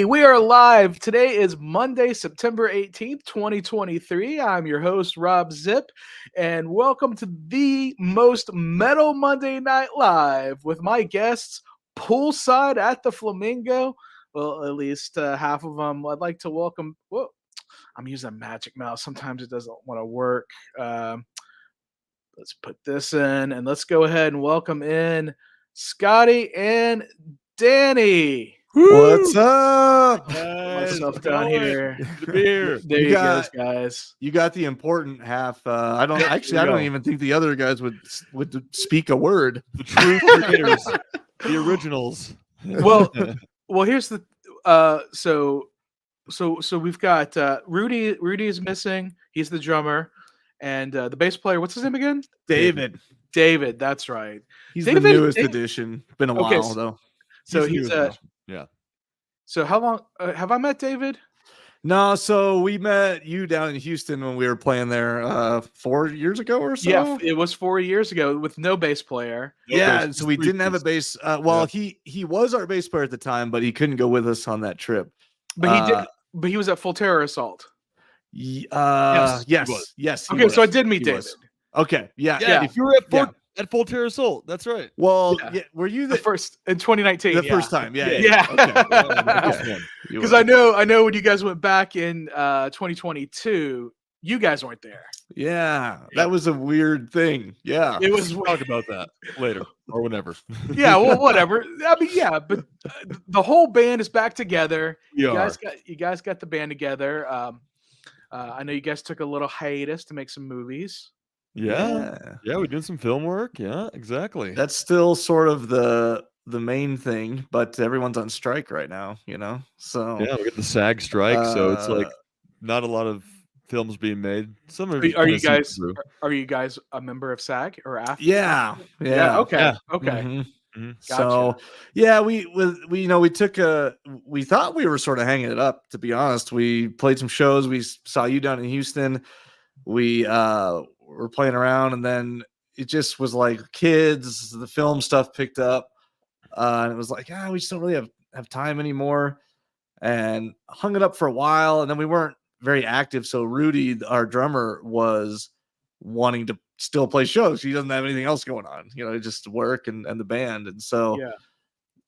we are live. Today is Monday, September 18th, 2023. I'm your host, Robb Zipp, and welcome to the most metal Monday Night Live with my guests, Poolside at the Flamingo. Well, at least half of them. I'd like to welcome. Whoa, I'm using a magic mouse. Sometimes it doesn't want to work. Let's put this in, and let's go ahead and welcome in Scotty and Danny. What's up? Myself down here. The beer. There you go, guys. You got the important half. I don't Yep, actually. I don't even think the other guys would speak a word. The true creators, the originals. Well, here's the. So we've got Rudy. Rudy is missing. He's the drummer, and the bass player. What's his name again? David. David. That's right. He's David, the newest addition. Been a while though. So he's yeah. So how long have I met David? No, so we met you down in Houston when we were playing there 4 years ago or so. Yeah, it was 4 years ago with no bass player. Yeah, so we didn't have a bass. He was our bass player at the time, but he couldn't go with us on that trip. But he did. But he was at Full Terror Assault. Yes. Okay, so I did meet David. Okay, yeah. If you were at Full Terror Assault, that's right. Well, were you the first in 2019? The first time, yeah. Because I know when you guys went back in 2022, you guys weren't there. Yeah, that was a weird thing. Yeah, it was. We'll talk about that later or whenever. Yeah, well, whatever. I mean, yeah, but the whole band is back together. You guys got the band together. I know you guys took a little hiatus to make some movies. Yeah, we did some film work. Yeah, exactly. That's still sort of the main thing, but everyone's on strike right now, So yeah, we got the SAG strike, so it's like not a lot of films being made. Some are you guys a member of SAG or AFTRA? Yeah. Okay. Mm-hmm. Mm-hmm. Gotcha. So we thought we were sort of hanging it up, to be honest. We played some shows. We saw you down in Houston. We were playing around, and then it just was like kids, the film stuff picked up, and it was like, we just don't really have time anymore, and hung it up for a while, and then we weren't very active. So Rudy, our drummer, was wanting to still play shows. He doesn't have anything else going on, just work and the band. And so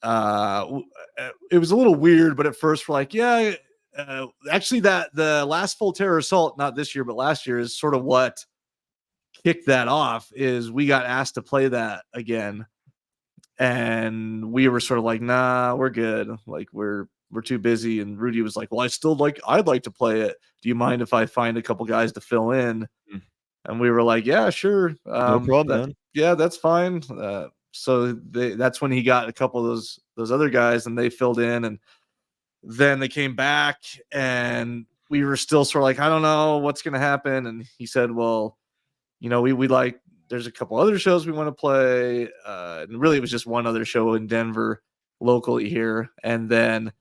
it was a little weird, but at first we're like, actually that the last Full Terror Assault, not this year, but last year, is sort of what kicked that off. Is we got asked to play that again, and we were sort of like, nah, we're good. Like we're too busy. And Rudy was like, well, I'd like to play it. Do you mind if I find a couple guys to fill in? And we were like, yeah, sure. No problem, man. Yeah, that's fine. So that's when he got a couple of those other guys, and they filled in, and then they came back, and we were still sort of like, I don't know what's going to happen. And he said, well, we like, there's a couple other shows we want to play. And really it was just one other show in Denver locally here. And then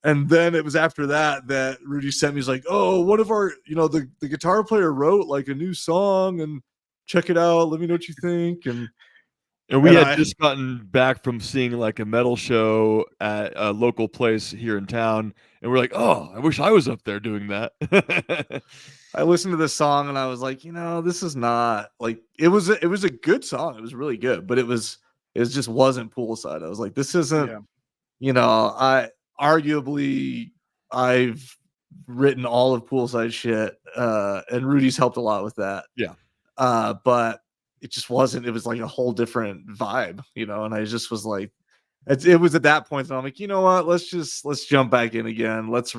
it was after that Rudy sent me, he's like, oh, one of our, the guitar player wrote like a new song, and check it out. Let me know what you think. And we had just gotten back from seeing like a metal show at a local place here in town. And we're like, oh, I wish I was up there doing that. I listened to this song and I was like, this is not like, it was a good song. It was really good, but it just wasn't Poolside. I was like, this isn't, arguably I've written all of Poolside shit. And Rudy's helped a lot with that. Yeah. But it just wasn't, it was like a whole different vibe, and I just was like, it was at that point that I'm like, you know what, let's jump back in again. Let's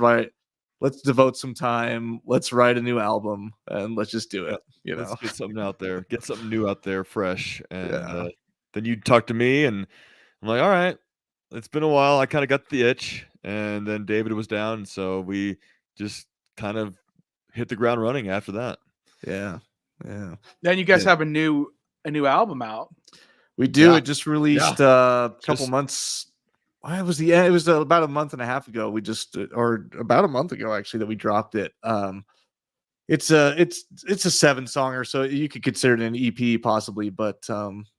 devote some time. Let's write a new album and let's just do it. Let's get something out there, get something new out there, fresh. And then you talk to me and I'm like, all right, it's been a while. I kind of got the itch, and then David was down. And so we just kind of hit the ground running after that. Yeah. Then you guys have a new album out. We do. It just released a couple months. It was about a month and a half ago. Or about a month ago actually, that we dropped it. It's a 7-songer, so you could consider it an EP possibly. But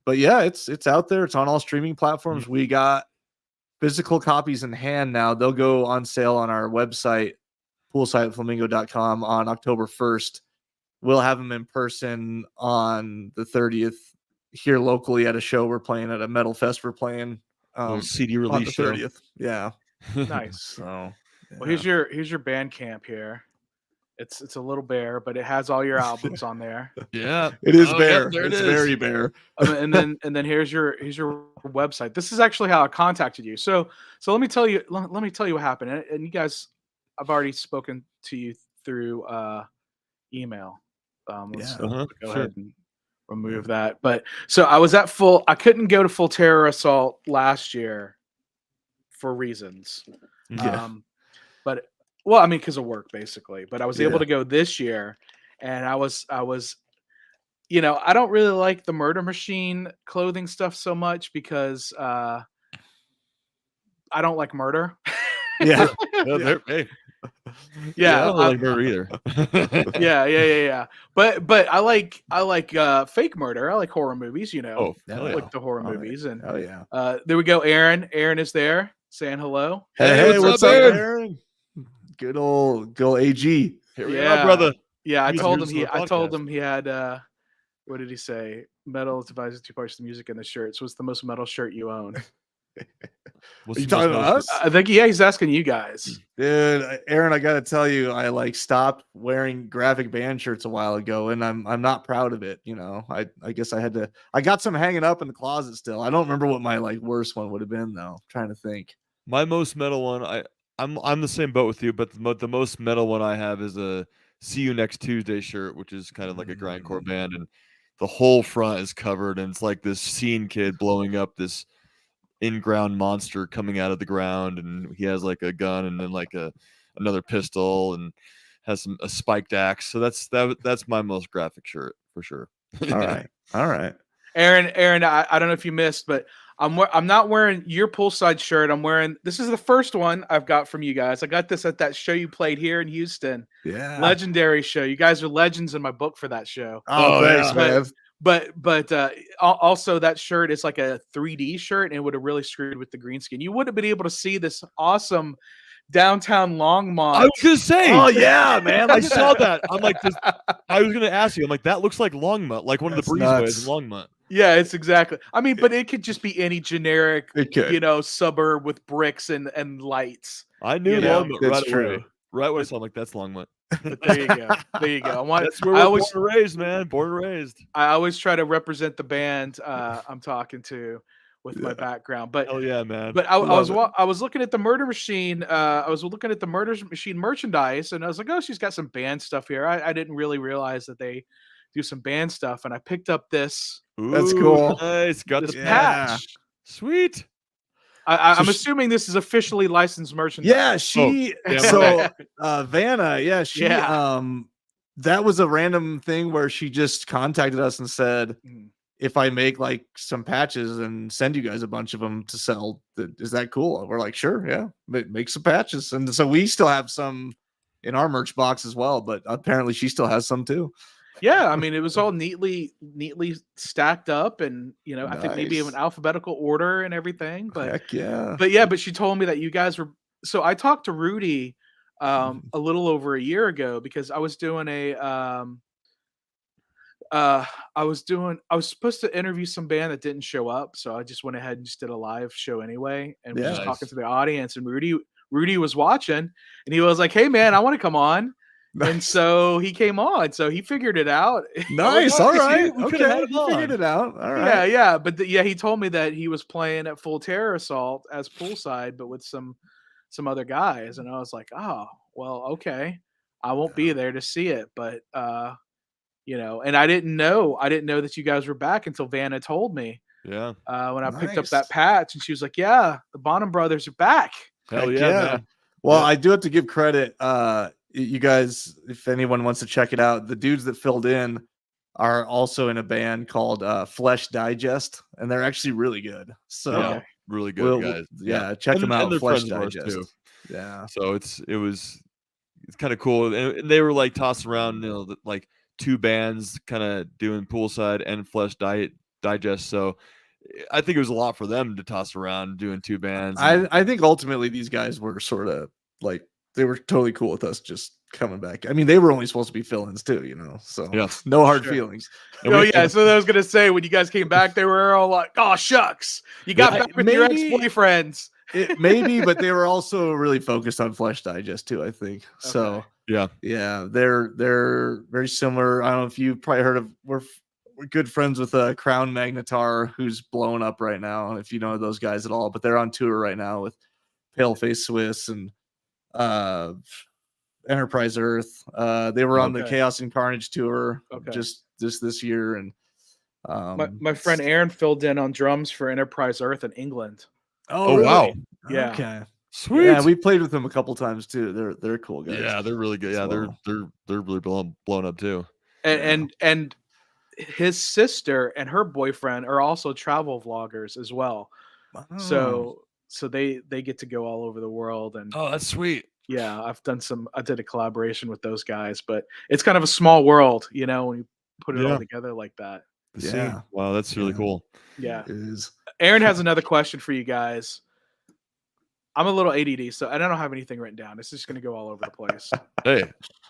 yeah, it's out there. It's on all streaming platforms. We got physical copies in hand now. They'll go on sale on our website, poolside@flamingo.com, on October 1st. We'll have them in person on the 30th here locally at a show we're playing at a metal fest. We're playing little CD on release the show. 30th. Yeah. Nice. So Well, here's your Bandcamp here. It's a little bare, but it has all your albums on there. Yeah, it is Oh, bare. yep, there it It's is. very bare. And then here's your website. This is actually how I contacted you. So let me tell you what happened. And you guys, I've already spoken to you through email. Let's go ahead and remove that. But so I couldn't go to Full Terror Assault last year for reasons. Yeah. But well, I mean, because of work basically. But I was able to go this year, and I was I don't really like the Murder Machine clothing stuff so much because I don't like murder. Yeah. Hey, Yeah, I don't like murder either. yeah. But I like fake murder. I like horror movies. Oh, I hell yeah. like the horror movies. And oh yeah. there we go. Aaron is there saying hello. Hey, what's up, Aaron? Aaron? Good old AG. Here we are, brother. Yeah, I He's told used him to the I told podcast. him he had what did he say? Metal is divided into two parts: the music and the shirts. What's the most metal shirt you own? What's you the talking most about notice- us? I think he's asking you guys. Dude, Aaron, I gotta tell you, I like stopped wearing graphic band shirts a while ago, and I'm not proud of it. I guess I got some hanging up in the closet still. I don't remember what my like worst one would have been though. I'm trying to think. My most metal one, I'm the same boat with you, but the most metal one I have is a "See You Next Tuesday" shirt, which is kind of like a grindcore band, and the whole front is covered, and it's like this scene kid blowing up this in-ground monster coming out of the ground, and he has like a gun and then like another pistol and has a spiked axe. So that's my most graphic shirt for sure. All right. Aaron, I don't know if you missed, but I'm not wearing your Poolside shirt. This is the first one I've got from you guys. I got this at that show you played here in Houston. Yeah. Legendary show. You guys are legends in my book for that show. Oh, thanks, yeah. man. But also that shirt is like a 3D shirt, and it would have really screwed with the green screen. You would have been able to see this awesome downtown Longmont. I was gonna say, Oh yeah, man. I saw that. I'm like, I was gonna ask you. I'm like, that looks like Longmont, like one of the breezeways in Longmont. Yeah, it's exactly. I mean, but it could just be any generic, It could. suburb with bricks and lights. I knew Longmont right That's true. away. Right away, so I'm like, that's Longmont. But there you go. There you go. That's where we're born and raised, man. Born and raised. I always try to represent the band I'm talking to with my background. But hell yeah, man. But I was looking at the Murder Machine. I was looking at the Murder Machine merchandise, and I was like, oh, she's got some band stuff here. I didn't really realize that they do some band stuff, and I picked up this. That's cool. Nice. Got This the patch. Sweet. I'm assuming this is officially licensed merchandise. Yeah, she. damn So Vanna, yeah, she. Yeah. That was a random thing where she just contacted us and said, if I make like some patches and send you guys a bunch of them to sell, is that cool? We're like, sure, yeah, make some patches. And so we still have some in our merch box as well, but apparently she still has some too. Yeah, I mean, it was all neatly stacked up, and I think maybe in alphabetical order and everything. But Heck yeah. But she told me that you guys were. So I talked to Rudy a little over a year ago because I was doing I was supposed to interview some band that didn't show up, so I just went ahead and just did a live show anyway, and was just talking to the audience. And Rudy was watching, and he was like, "Hey man, I want to come on." Nice. And so he came on. So he figured it out. Nice. All right. We could have had him He figured on. it out. All right. Yeah. But he told me that he was playing at Full Terror Assault as Poolside, but with some other guys. And I was like, oh, well, okay. I won't be there to see it. But, and I didn't know that you guys were back until Vanna told me. Yeah. When I picked up that patch, and she was like, yeah, the Bonham Brothers are back. Hell Heck yeah, man. Well, I do have to give credit. You guys, if anyone wants to check it out, the dudes that filled in are also in a band called Flesh Digest, and they're actually really good. So really good guys. Check them out. And they're Flesh friends of ours, Digest. too. Yeah. So it's kind of cool, and they were like tossed around, like two bands kind of doing Poolside and Flesh Digest. So I think it was a lot for them to toss around doing 2 bands. I think ultimately these guys were sort of like they were totally cool with us just coming back. I mean, they were only supposed to be fill-ins too, you know. So no hard feelings. Oh yeah, so I was gonna say when you guys came back, they were all like, "Oh shucks, you got back with your ex-boyfriends." Maybe, but they were also really focused on Flesh Digest too, I think. Okay. So yeah, they're very similar. I don't know if you probably heard of. We're good friends with Crown Magnetar, who's blowing up right now. If you know those guys at all, but they're on tour right now with Paleface Swiss and Enterprise Earth. They were on the Chaos and Carnage tour just this year, and my friend Aaron filled in on drums for Enterprise Earth in England. Oh really? Wow! Yeah. Okay. Sweet. Yeah, we played with them a couple times too. They're cool guys. Yeah, they're really good. Yeah, they're really blown up too. And his sister and her boyfriend are also travel vloggers as well. Oh. So they get to go all over the world. And oh, that's sweet. Yeah, I did a collaboration with those guys, but it's kind of a small world, you know, when you put it all together like that. Yeah. Wow, that's really cool. Yeah. It is. Aaron has another question for you guys. I'm a little ADD, so I don't have anything written down. It's just going to go all over the place. Hey,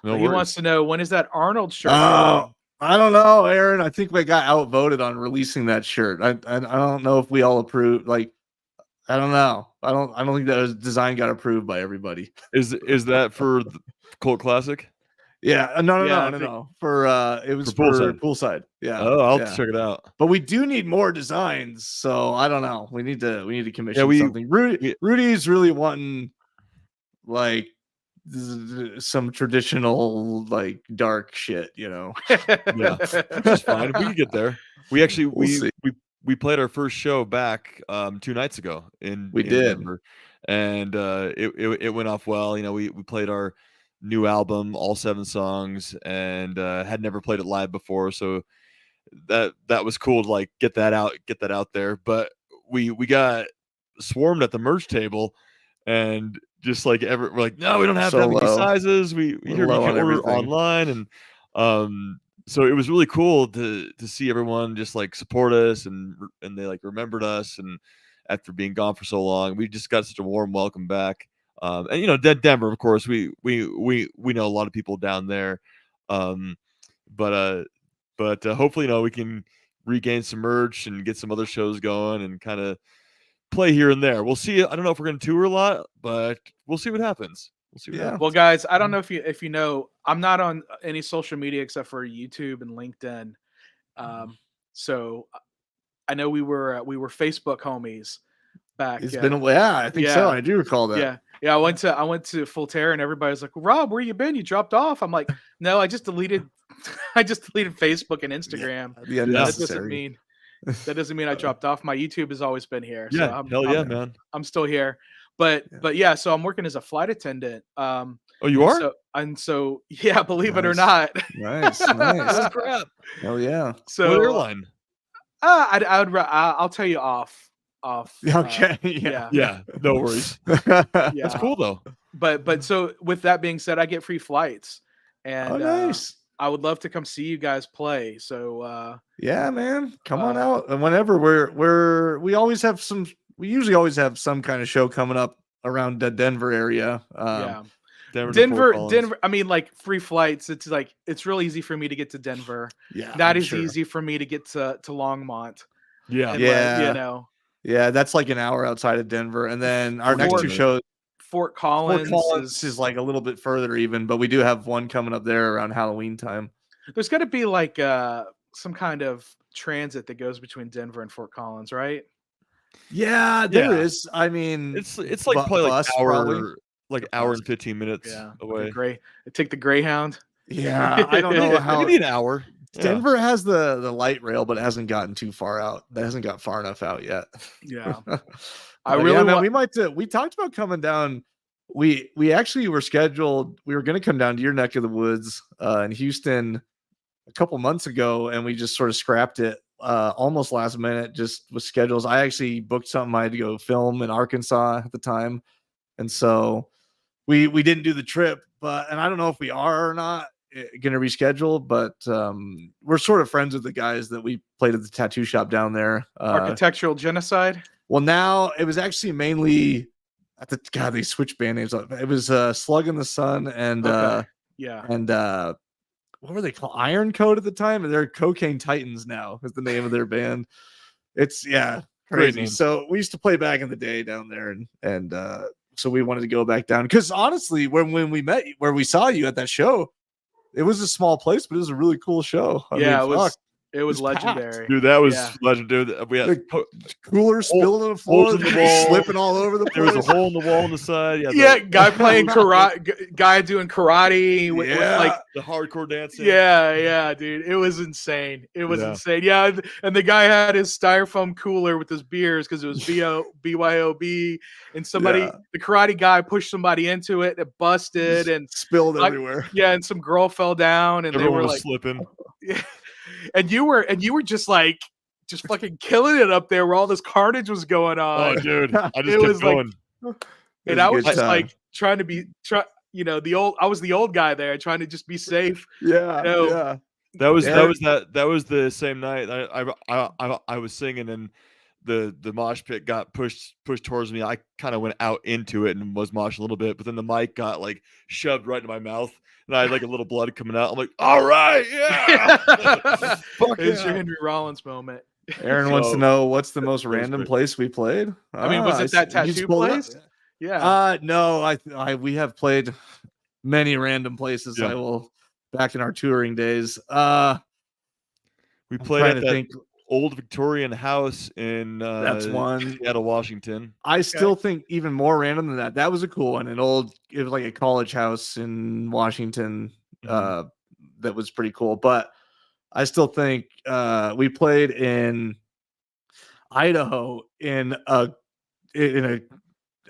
he wants to know, when is that Arnold shirt? I don't know, Aaron. I think we got outvoted on releasing that shirt. I don't know if we all approve. Like, I don't know. I don't think that design got approved by everybody. Is that for the Cult Classic? Yeah, no. For it was for Poolside. Yeah. Oh, I'll have to check it out. But we do need more designs, so I don't know. We need to commission something. Rudy's really wanting like some traditional like dark shit, you know. Yeah, which is fine. We can get there. We actually we played our first show back 2 nights ago in Denver, and it went off well. You know, we played our new album, all 7 songs, and had never played it live before, so that was cool to like get that out there. But we got swarmed at the merch table, and just like we're like, no, we don't have that many sizes. We heard you can order online, and so it was really cool to see everyone just like support us, and they like remembered us, and after being gone for so long, we just got such a warm welcome back. And you know, Denver, of course, we know a lot of people down there, but hopefully, you know, we can regain some merch and get some other shows going and kind of play here and there. We'll see. I don't know if we're going to tour a lot, but we'll see what happens. We'll see what happens. Well, guys, I don't know if you know, I'm not on any social media except for YouTube and LinkedIn. So I know we were Facebook homies back. It's been I think so. I do recall that. Yeah. I went to Voltaire, and everybody's like, Rob, where you been? You dropped off. I'm like, no, I just deleted Facebook and Instagram. Yeah, that doesn't mean I dropped off. My YouTube has always been here. Yeah, so man. I'm still here. But yeah, so I'm working as a flight attendant. Oh, you are? So yeah, believe it or not. Nice. Oh, crap. Hell yeah. So what airline? I'll tell you off. Okay. Yeah. No worries. That's cool though. But so with that being said, I get free flights, and nice. I would love to come see you guys play. So yeah, man, come on out. And whenever we usually always have some kind of show coming up around the Denver area. Denver. I mean, like free flights. It's like it's real easy for me to get to Denver. Yeah, not as easy for me to get to Longmont. Yeah, and yeah. You know. Yeah, that's like an hour outside of Denver, and then our next 2 shows. Fort Collins is like a little bit further even, but we do have one coming up there around Halloween time. There's got to be like some kind of transit that goes between Denver and Fort Collins, right? Yeah, there is. I mean, it's like probably like hour and 15 minutes away. Take the Greyhound. Yeah, I don't know how. Maybe an hour. Denver has the light rail, but it hasn't gotten too far out. That hasn't got far enough out yet. Yeah. We talked about coming down. We actually were scheduled. We were going to come down to your neck of the woods in Houston a couple months ago, and we just sort of scrapped it almost last minute, just with schedules. I actually booked something I had to go film in Arkansas at the time, and so we didn't do the trip. And I don't know if we are or not. gonna reschedule, but we're sort of friends with the guys that we played at the tattoo shop down there. Architectural Genocide. Well, now it was actually mainly at the God. They switched band names. It was Slug in the Sun and what were they called? Iron Code at the time, and they're Cocaine Titans now. Is the name of their band. It's crazy. So we used to play back in the day down there, and so we wanted to go back down because honestly, when we met, where we saw you at that show, it was a small place, but it was a really cool show. I mean, it was legendary. Packed. Dude, that was legendary. We had coolers spilling on the floor, in the wall, slipping all over the place. There was a hole in the wall on the side. Guy playing karate, guy doing karate with like the hardcore dancing. Yeah, dude. It was insane. It was insane. Yeah, and the guy had his styrofoam cooler with his beers because it was BYOB, and somebody, the karate guy pushed somebody into it, it busted and spilled everywhere. Yeah, and some girl fell down, and everyone they were was like slipping. Yeah. And you were just like fucking killing it up there where all this carnage was going on. Oh, dude, I just kept going. And I was just like trying to be, I was the old guy there trying to just be safe. That was the same night. I was singing and the mosh pit got pushed towards me. I kind of went out into it and was moshing a little bit, but then the mic got like shoved right into my mouth. And I had like a little blood coming out. I'm like, all right, It's your Henry Rollins moment. Aaron wants to know what's the most random place we played. I mean, was it that tattoo place? Yeah. No, we have played many random places. I will back in our touring days. We played at that old Victorian house in that's one Seattle, Washington. I still think even more random than that. That was a cool one. It was like a college house in Washington. That was pretty cool. But I still think we played in Idaho in a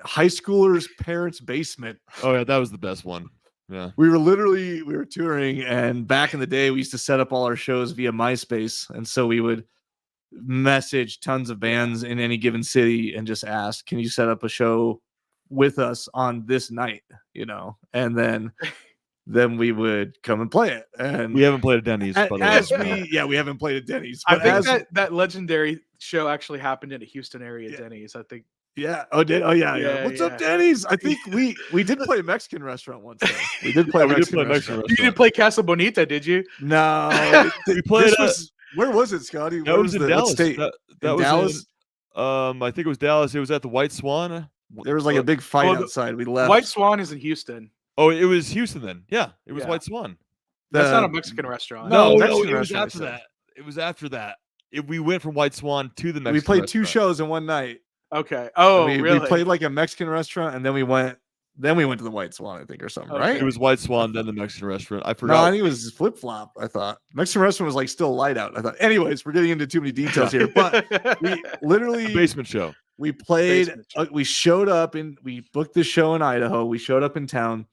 high schooler's parents' basement. Oh yeah, that was the best one. Yeah, we were touring, and back in the day, we used to set up all our shows via MySpace, and so we would message tons of bands in any given city and just ask, "Can you set up a show with us on this night?" And then we would come and play it. And we haven't played at Denny's. By the way. We haven't played at Denny's. I think that legendary show actually happened in a Houston area Denny's. I think. Yeah. Yeah. What's up, Denny's? I think we did play a Mexican restaurant once. Though. We did play a Mexican restaurant. You didn't play Casa Bonita, did you? No. We played. Where was it, Scotty? That was in Dallas. That was Dallas. I think it was Dallas. It was at the White Swan. There was like a big fight outside. We left. White Swan is in Houston. Oh, it was Houston then. Yeah, it was White Swan. That's not a Mexican restaurant. No, it was after that. It was after that. We went from White Swan to the Mexican We played restaurant. 2 shows in one night. Okay. Oh, really? We played like a Mexican restaurant, and then we went to the White Swan, I think, or something, right? It was White Swan, then the Mexican restaurant. I forgot. No, I think it was Flip Flop. I thought Mexican restaurant was like still light out. I thought. Anyways, we're getting into too many details here, but we literally basement show. We played. We showed up and we booked this show in Idaho. We showed up in town,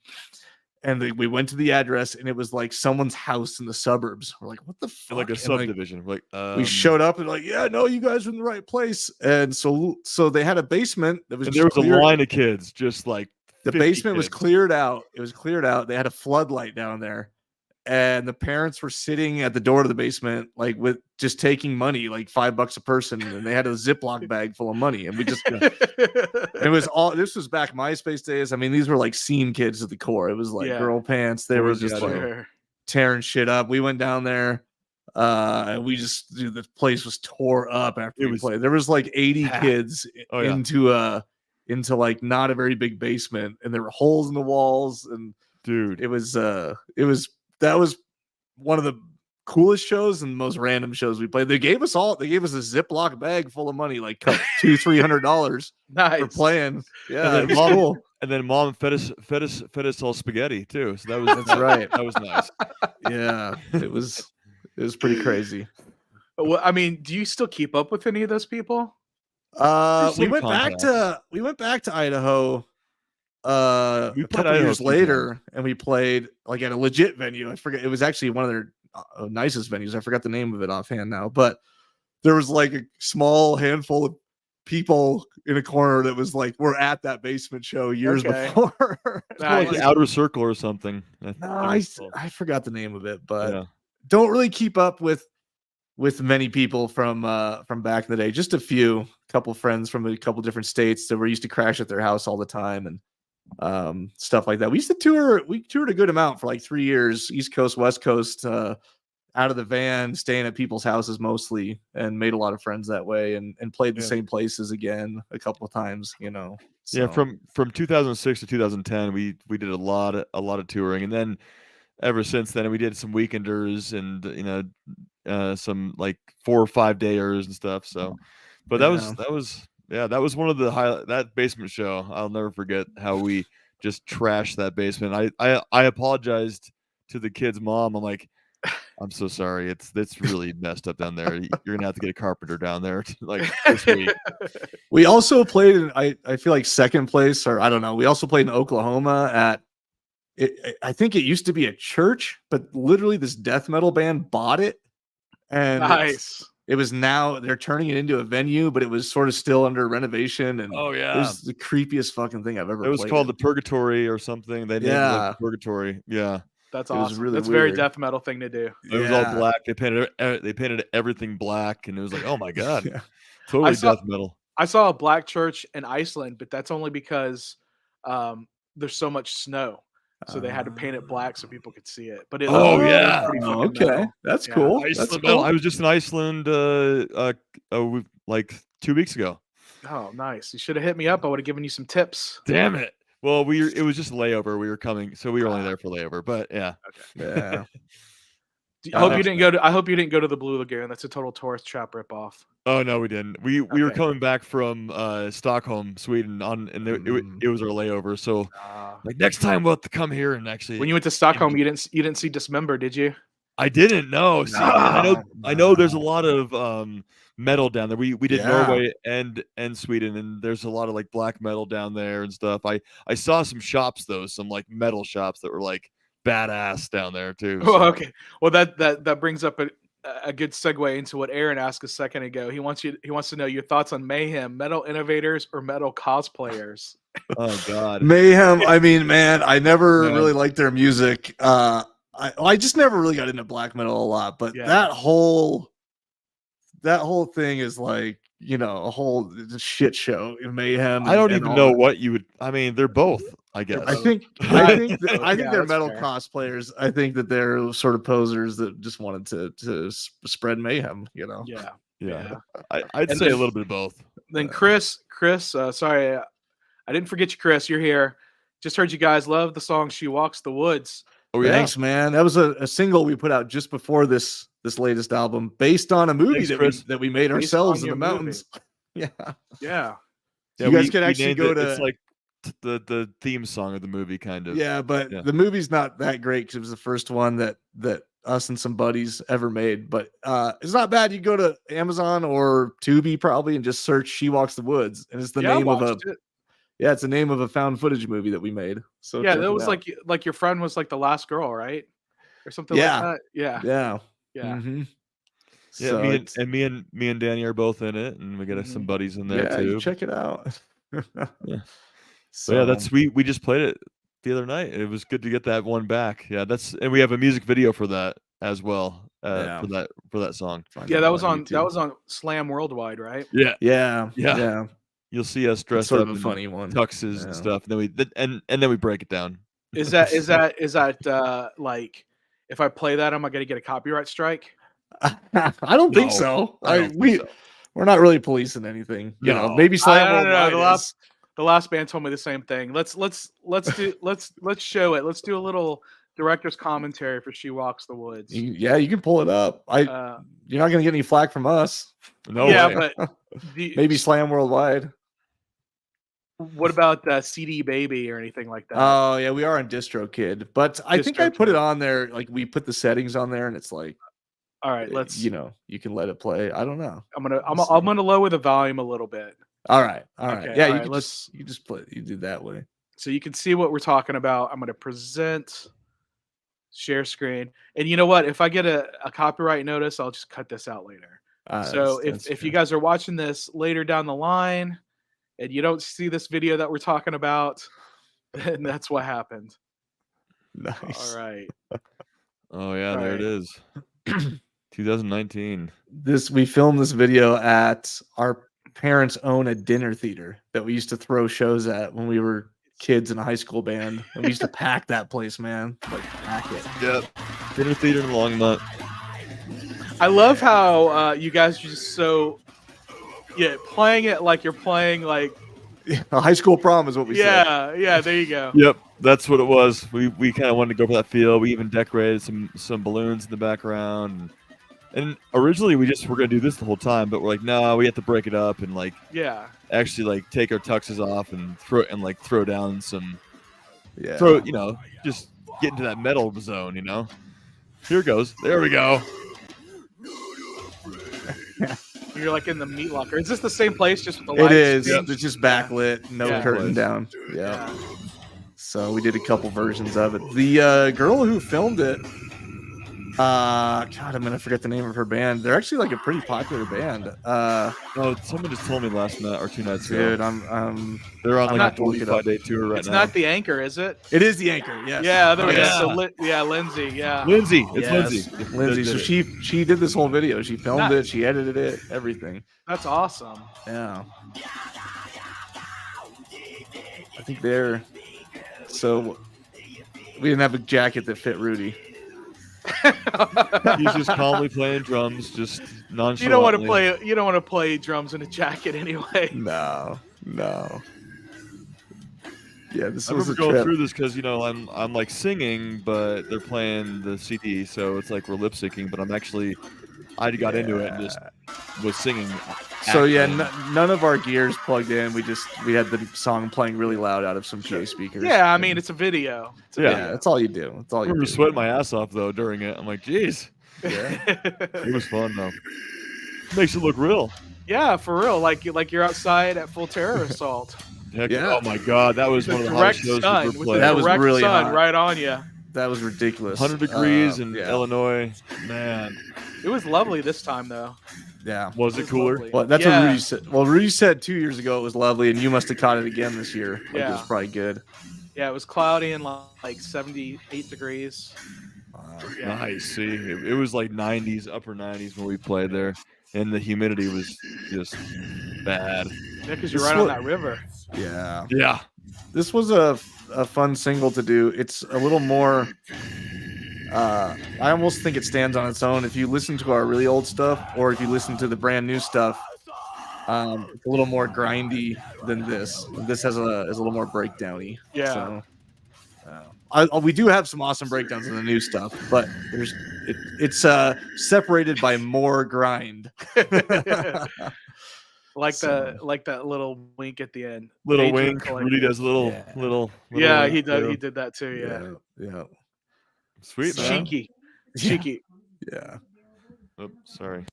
and we went to the address, and it was like someone's house in the suburbs. We're like, what the fuck? Like a subdivision. We showed up and like, yeah, no, you guys are in the right place. And so they had a basement that was. And there was a line of kids, just like the basement was cleared out. It was cleared out. They had a floodlight down there, and the parents were sitting at the door to the basement, like with just taking money, like $5 a person, and they had a Ziploc bag full of money, and we just. It was all. This was back MySpace days. I mean, these were like scene kids at the core. It was like girl pants. They were just like tearing shit up. We went down there, and we just the place was tore up after we played. There was like 80 kids into like not a very big basement, and there were holes in the walls, and dude, that was one of the coolest shows and most random shows we played. They gave us a Ziploc bag full of money, like $200-$300 for playing. Yeah, and then cool. And then mom fed us all spaghetti too. So that's right. That was nice. Yeah, it was pretty crazy. Well, I mean, do you still keep up with any of those people? We went back to Idaho a couple years later, and we played like at a legit venue. I forget, it was actually one of their nicest venues. I forgot the name of it offhand now, but there was like a small handful of people in a corner that was like, we're at that basement show years before. It's called like Outer Circle or something. No, I forgot the name of it, but don't really keep up with many people from back in the day. Just a couple friends from a couple different states that were used to crash at their house all the time and stuff like that. We toured a good amount for like 3 years, East Coast, West Coast, out of the van, staying at people's houses mostly, and made a lot of friends that way, and played the same places again a couple of times, So. Yeah, from 2006 to 2010, we did a lot of touring, and then ever since then we did some weekenders and some like 4 or 5 dayers and stuff. So, but that was one of the that basement show. I'll never forget how we just trashed that basement. I apologized to the kid's mom. I'm like, I'm so sorry. It's really messed up down there. You're gonna have to get a carpenter down there like this week. We also played in I feel like second place, or I don't know. We also played in Oklahoma I think it used to be a church, but literally this death metal band bought it, and nice. It was now they're turning it into a venue, but it was sort of still under renovation. And it was the creepiest fucking thing I've ever. It was called the Purgatory or something. They named it like Purgatory. Yeah. That's awesome. That's a very death metal thing to do. It was all black. They painted everything black, and it was like, oh my god, totally death metal. I saw a black church in Iceland, but that's only because there's so much snow, so they had to paint it black so people could see it. But it okay, metal. That's cool. That's cool. I was just in Iceland like 2 weeks ago. Oh, nice. You should have hit me up. I would have given you some tips. Damn it. Well, it was just layover. We were coming, so we were only there for layover. But yeah, yeah. I hope you didn't go to the Blue Lagoon. That's a total tourist trap ripoff. Oh no, we didn't. We were coming back from Stockholm, Sweden, it was our layover. So like next time we'll have to come here and actually. When you went to Stockholm, you didn't see Dismember, did you? I didn't know. See, I know there's a lot of metal down there. We did Norway and Sweden, and there's a lot of like black metal down there and stuff. I saw some shops though, some like metal shops that were like badass down there too. So. Oh, okay. Well, that brings up a good segue into what Aaron asked a second ago. He wants to know your thoughts on Mayhem, metal innovators or metal cosplayers. Oh God, Mayhem. I mean, man, I never really liked their music. I just never really got into black metal a lot, but that whole thing is like, a whole shit show in Mayhem. I don't even know what you would. I mean, they're both. I guess. I think they're metal cosplayers. I think that they're sort of posers that just wanted to spread mayhem. Yeah. I'd say a little bit of both. Then Chris, sorry, I didn't forget you, Chris. You're here. Just heard you guys love the song "She Walks the Woods." Oh yeah, thanks, man. That was a single we put out just before this latest album, based on a movie that we made ourselves in the mountains. Yeah. You guys can actually go to. It's like the theme song of the movie, kind of. Yeah, but the movie's not that great because it was the first one that us and some buddies ever made. But it's not bad. You go to Amazon or Tubi probably and just search "She Walks the Woods," and it's the name of a. Yeah, it's the name of a found footage movie that we made. So yeah, that was like your friend was like the last girl, right? Or something like that. Yeah. Mm-hmm. Yeah, so me and Danny are both in it, and we got some buddies in there too. Check it out. So that's we just played it the other night. It was good to get that one back. Yeah, and we have a music video for that as well. For that song. That was on Slam Worldwide, right? Yeah. You'll see us dressed sort up of a funny one, tuxes and stuff, and then we break it down. Is that like, if I play that, am I going to get a copyright strike? I don't think so. We're not really policing anything. Maybe Slam Worldwide. The last band told me the same thing. Let's show it. Let's do a little director's commentary for "She Walks the Woods." You can pull it up. You're not going to get any flack from us. No way. But maybe Slam Worldwide. What about CD Baby or anything like that? Oh yeah, we are on DistroKid, but I think I put it on there. Like we put the settings on there, and it's like, all right, let's. You can let it play. I don't know. I'm gonna lower the volume a little bit. All right. Okay, yeah, you just play. You do that way, so you can see what we're talking about. I'm gonna present, share screen, and you know what? If I get a copyright notice, I'll just cut this out later. So if you guys are watching this later down the line and you don't see this video that we're talking about, then that's what happened. Nice. All right. Oh yeah, there it is. 2019. We filmed this video at our parents own a dinner theater that we used to throw shows at when we were kids in a high school band, and we used to pack that place, man. Like pack it. Yep. Dinner theater in Longmont. I love how you guys are just playing it like you're playing like a high school prom is what we said. Yeah, there you go. Yep, that's what it was. We kind of wanted to go for that feel. We even decorated some balloons in the background. And originally we just were gonna do this the whole time, but we're like, no, we have to break it up and like actually like take our tuxes off and throw down some just get into that metal zone, you know. Here it goes. There we go. You're like in the meat locker. Is this the same place just with the lights? It is. Yep. It's just backlit, no curtain down. Yeah. So we did a couple versions of it. The girl who filmed it, God, I'm gonna forget the name of her band. They're actually like a pretty popular band. Someone just told me last night or 2 nights ago. Dude, they're on like a look it up. 45-day tour right now. It's not the Anchor, is it? It is the Anchor. Yes. Yeah, there we go. So Lindsay. Yeah. Lindsay. It's Lindsay. Lindsay. So she did this whole video. She filmed it. She edited it. Everything. That's awesome. Yeah. I think they're. So we didn't have a jacket that fit Rudy. He's just calmly playing drums, just nonchalantly. You don't want to play drums in a jacket anyway. No. Yeah, this I was remember a going trip. through this because I'm like singing, but they're playing the CD, so it's like we're lip syncing. But I got into it and just was singing. So none of our gears plugged in. We had the song playing really loud out of some PA speakers. Yeah, I mean it's a video. That's all you do. That's all I remember sweating my ass off though during it. I'm like, geez. Yeah. It was fun though. Makes it look real. Yeah, for real. Like you're outside at full terror assault. Heck, oh my god, that was one of the hottest shows we've ever played. That was really hot. Right on you. That was ridiculous. 100 degrees in Illinois. Man. It was lovely this time though. Yeah. Was it cooler? Lovely. Well, that's what Rudy said. Well, Rudy said 2 years ago it was lovely, and you must have caught it again this year. Like, it was probably good. Yeah, it was cloudy and like 78 degrees. Nice. See, it was like 90s, upper 90s when we played there, and the humidity was just bad. Yeah, because you're right on that river. Yeah. Yeah. This was a fun single to do. It's a little more. I almost think it stands on its own. If you listen to our really old stuff, or if you listen to the brand new stuff, it's a little more grindy than this. This has a little more breakdowny. Yeah. So, we do have some awesome breakdowns in the new stuff, but it's separated by more grind. Like that little wink at the end. Little wink. Rudy does little. Yeah, he did. He did that too. Yeah. Sweet, man. Cheeky. Yeah. Oh, sorry.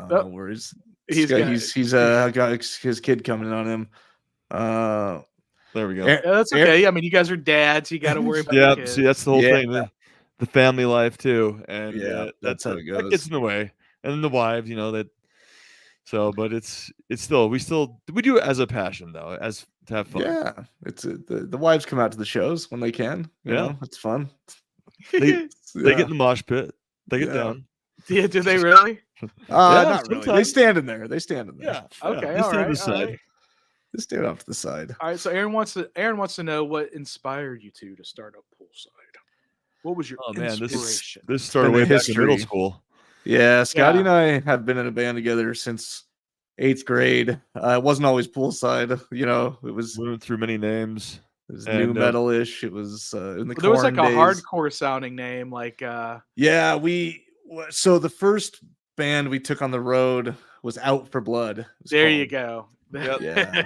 No worries. He's got his kid coming on him. There we go. Yeah, that's okay. I mean, you guys are dads. You got to worry about the kids. See, that's the whole thing. The family life too, and that's how it goes. That gets in the way, and then the wives, that. So, but it's still we do it as a passion though, as to have fun. Yeah, it's the wives come out to the shows when they can. You know, it's fun. They get in the mosh pit. They get down. Yeah, do they really? Not really. They stand in there. Yeah. Okay. They stand on the side. They stand off to the side. All right. So Aaron wants to know what inspired you two to start up Poolside. What was your inspiration? This started way back in middle school. Yeah, Scotty and I have been in a band together since 8th grade. It wasn't always Poolside. It was. We went through many names. It was new metal-ish. It was in the there was like days. A hardcore sounding name, like. Yeah, so the first band we took on the road was Out for Blood. There you go. Yep. Yeah.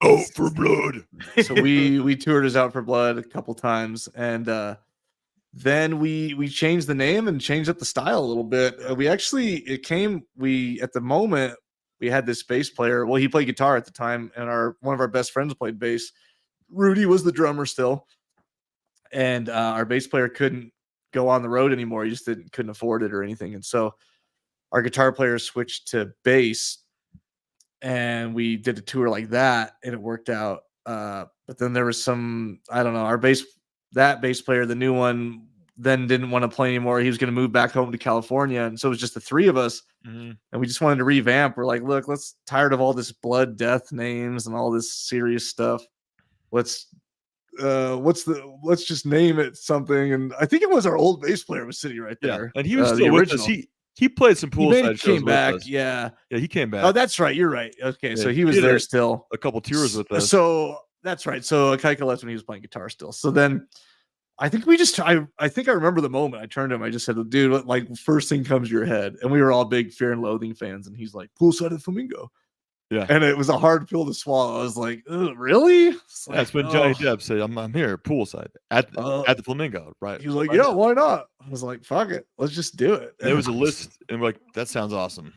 Out for Blood. So we toured as Out for Blood a couple times, and then we changed the name and changed up the style a little bit. At the moment we had this bass player. Well, he played guitar at the time, and one of our best friends played bass. Rudy was the drummer still, and our bass player couldn't go on the road anymore. He just couldn't afford it or anything. And so our guitar player switched to bass, and we did a tour like that, and it worked out. But then there was some, I don't know, that bass player, the new one, then didn't want to play anymore. He was going to move back home to California, and so it was just the three of us, and we just wanted to revamp. We're like, look, let's tired of all this blood death names and all this serious stuff. Let's just name it something. And I think it was our old bass player was sitting right there. And he was still with us. He played some Poolside shows came back. with us. Yeah, he came back. Oh, that's right. You're right. Okay, so he was there still. A couple tours with us. So that's right. So Kaika left when he was playing guitar still. So then I think I think I remember the moment I turned to him. I just said, dude, what, like, first thing comes to your head? And we were all big Fear and Loathing fans. And he's like, Poolside of Flamingo. Yeah. And it was a hard pill to swallow. I was like, really? That's when Johnny Depp said, I'm here, Poolside at the Flamingo. Right. He was like, yeah, why not? I was like, fuck it. Let's just do it. And there was a list. And we're like, that sounds awesome.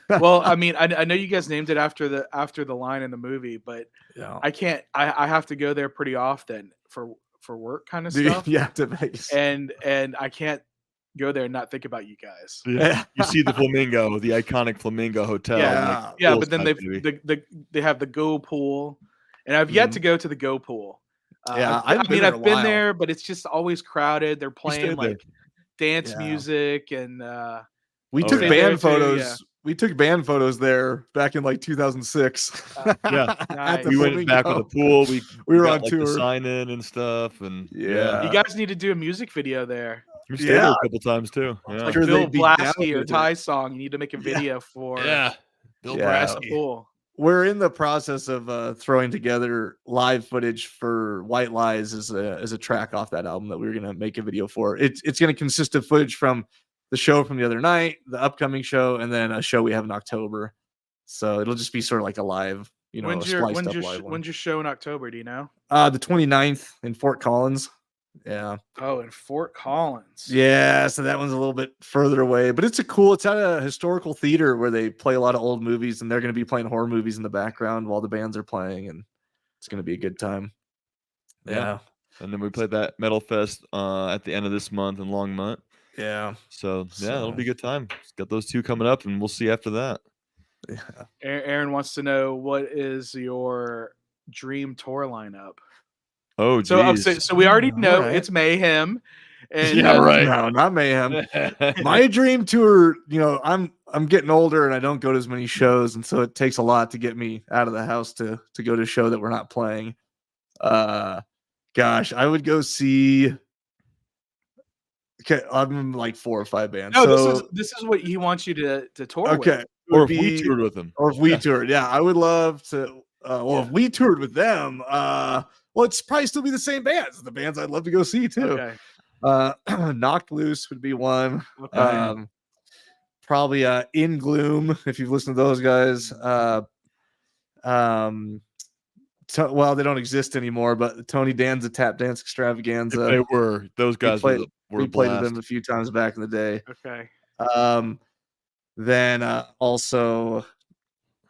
Well, I mean, I know you guys named it after the line in the movie, but I can't. I have to go there pretty often for work kind of stuff. Yeah, to Vegas. And I can't go there and not think about you guys. Yeah, you see the Flamingo, the iconic Flamingo Hotel. Yeah, but then they have the Go pool, and I've yet to go to the Go pool. I've been there, but it's just always crowded. They're playing like dance music, and we took band photos. Yeah. We took band photos there back in like 2006. Nice. We went back with the pool. We were on tour, the sign in and stuff, and you guys need to do a music video there. We stayed there a couple times too. Yeah. Like Bill Blasky or Ty song. You need to make a video for Bill Blasky. Cool. We're in the process of throwing together live footage for White Lies as a track off that album that we were going to make a video for. It's going to consist of footage from the show from the other night, the upcoming show, and then a show we have in October. So it'll just be sort of like a live, when's your show in October? Do you know? The 29th in Fort Collins. Yeah. Oh, in Fort Collins. Yeah, so that one's a little bit further away, but it's at a historical theater where they play a lot of old movies, and they're going to be playing horror movies in the background while the bands are playing, and it's going to be a good time. Yeah. And then we played that Metal Fest at the end of this month in Longmont. Yeah. So it'll be a good time. Got those two coming up, and we'll see after that. Yeah. Aaron wants to know, what is your dream tour lineup? Oh, geez. So we already know it's Mayhem. And, right. No, not Mayhem. My dream tour, I'm getting older and I don't go to as many shows, and so it takes a lot to get me out of the house to go to a show that we're not playing. Gosh, I would go see. Okay, I'm like 4 or 5 bands. No, so, this is what he wants you to tour with. Okay. Or if we toured with them. Or if we toured. Yeah, I would love to. If we toured with them, it's probably still be the same bands. The bands I'd love to go see too. Okay. Knocked Loose would be one. Okay. Probably In Gloom, if you've listened to those guys. Well, they don't exist anymore, but Tony Danza Tap Dance Extravaganza. They were. Those guys we played with them a few times back in the day. Okay. Then also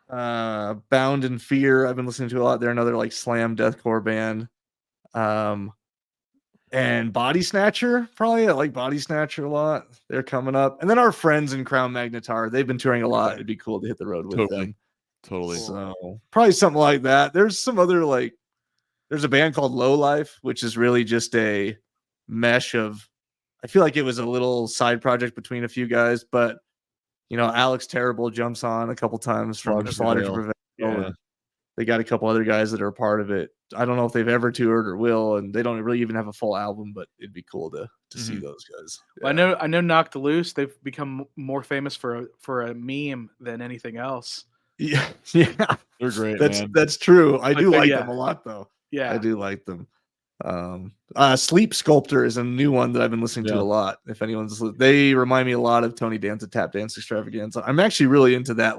Bound in Fear, I've been listening to a lot. They're another like slam deathcore band. And Body Snatcher, probably. I like Body Snatcher a lot. They're coming up. And then our friends in Crown Magnetar, they've been touring a lot. It'd be cool to hit the road with them. Totally. So probably something like that. There's some other there's a band called Low Life, which is really just a mesh of, I feel like it was a little side project between a few guys, but Alex Terrible jumps on a couple times from Slaughter to Prevail. Yeah. They got a couple other guys that are a part of it. I don't know if they've ever toured or will, and they don't really even have a full album, but it'd be cool to see those guys. Yeah. Well, I know Knocked Loose, they've become more famous for a meme than anything else. Yeah. They're great. That's true. I do like them a lot, though. Yeah, I do like them. Sleep Sculptor is a new one that I've been listening to a lot. If anyone's, they remind me a lot of Tony Danza Tap Dance Extravaganza. I'm actually really into that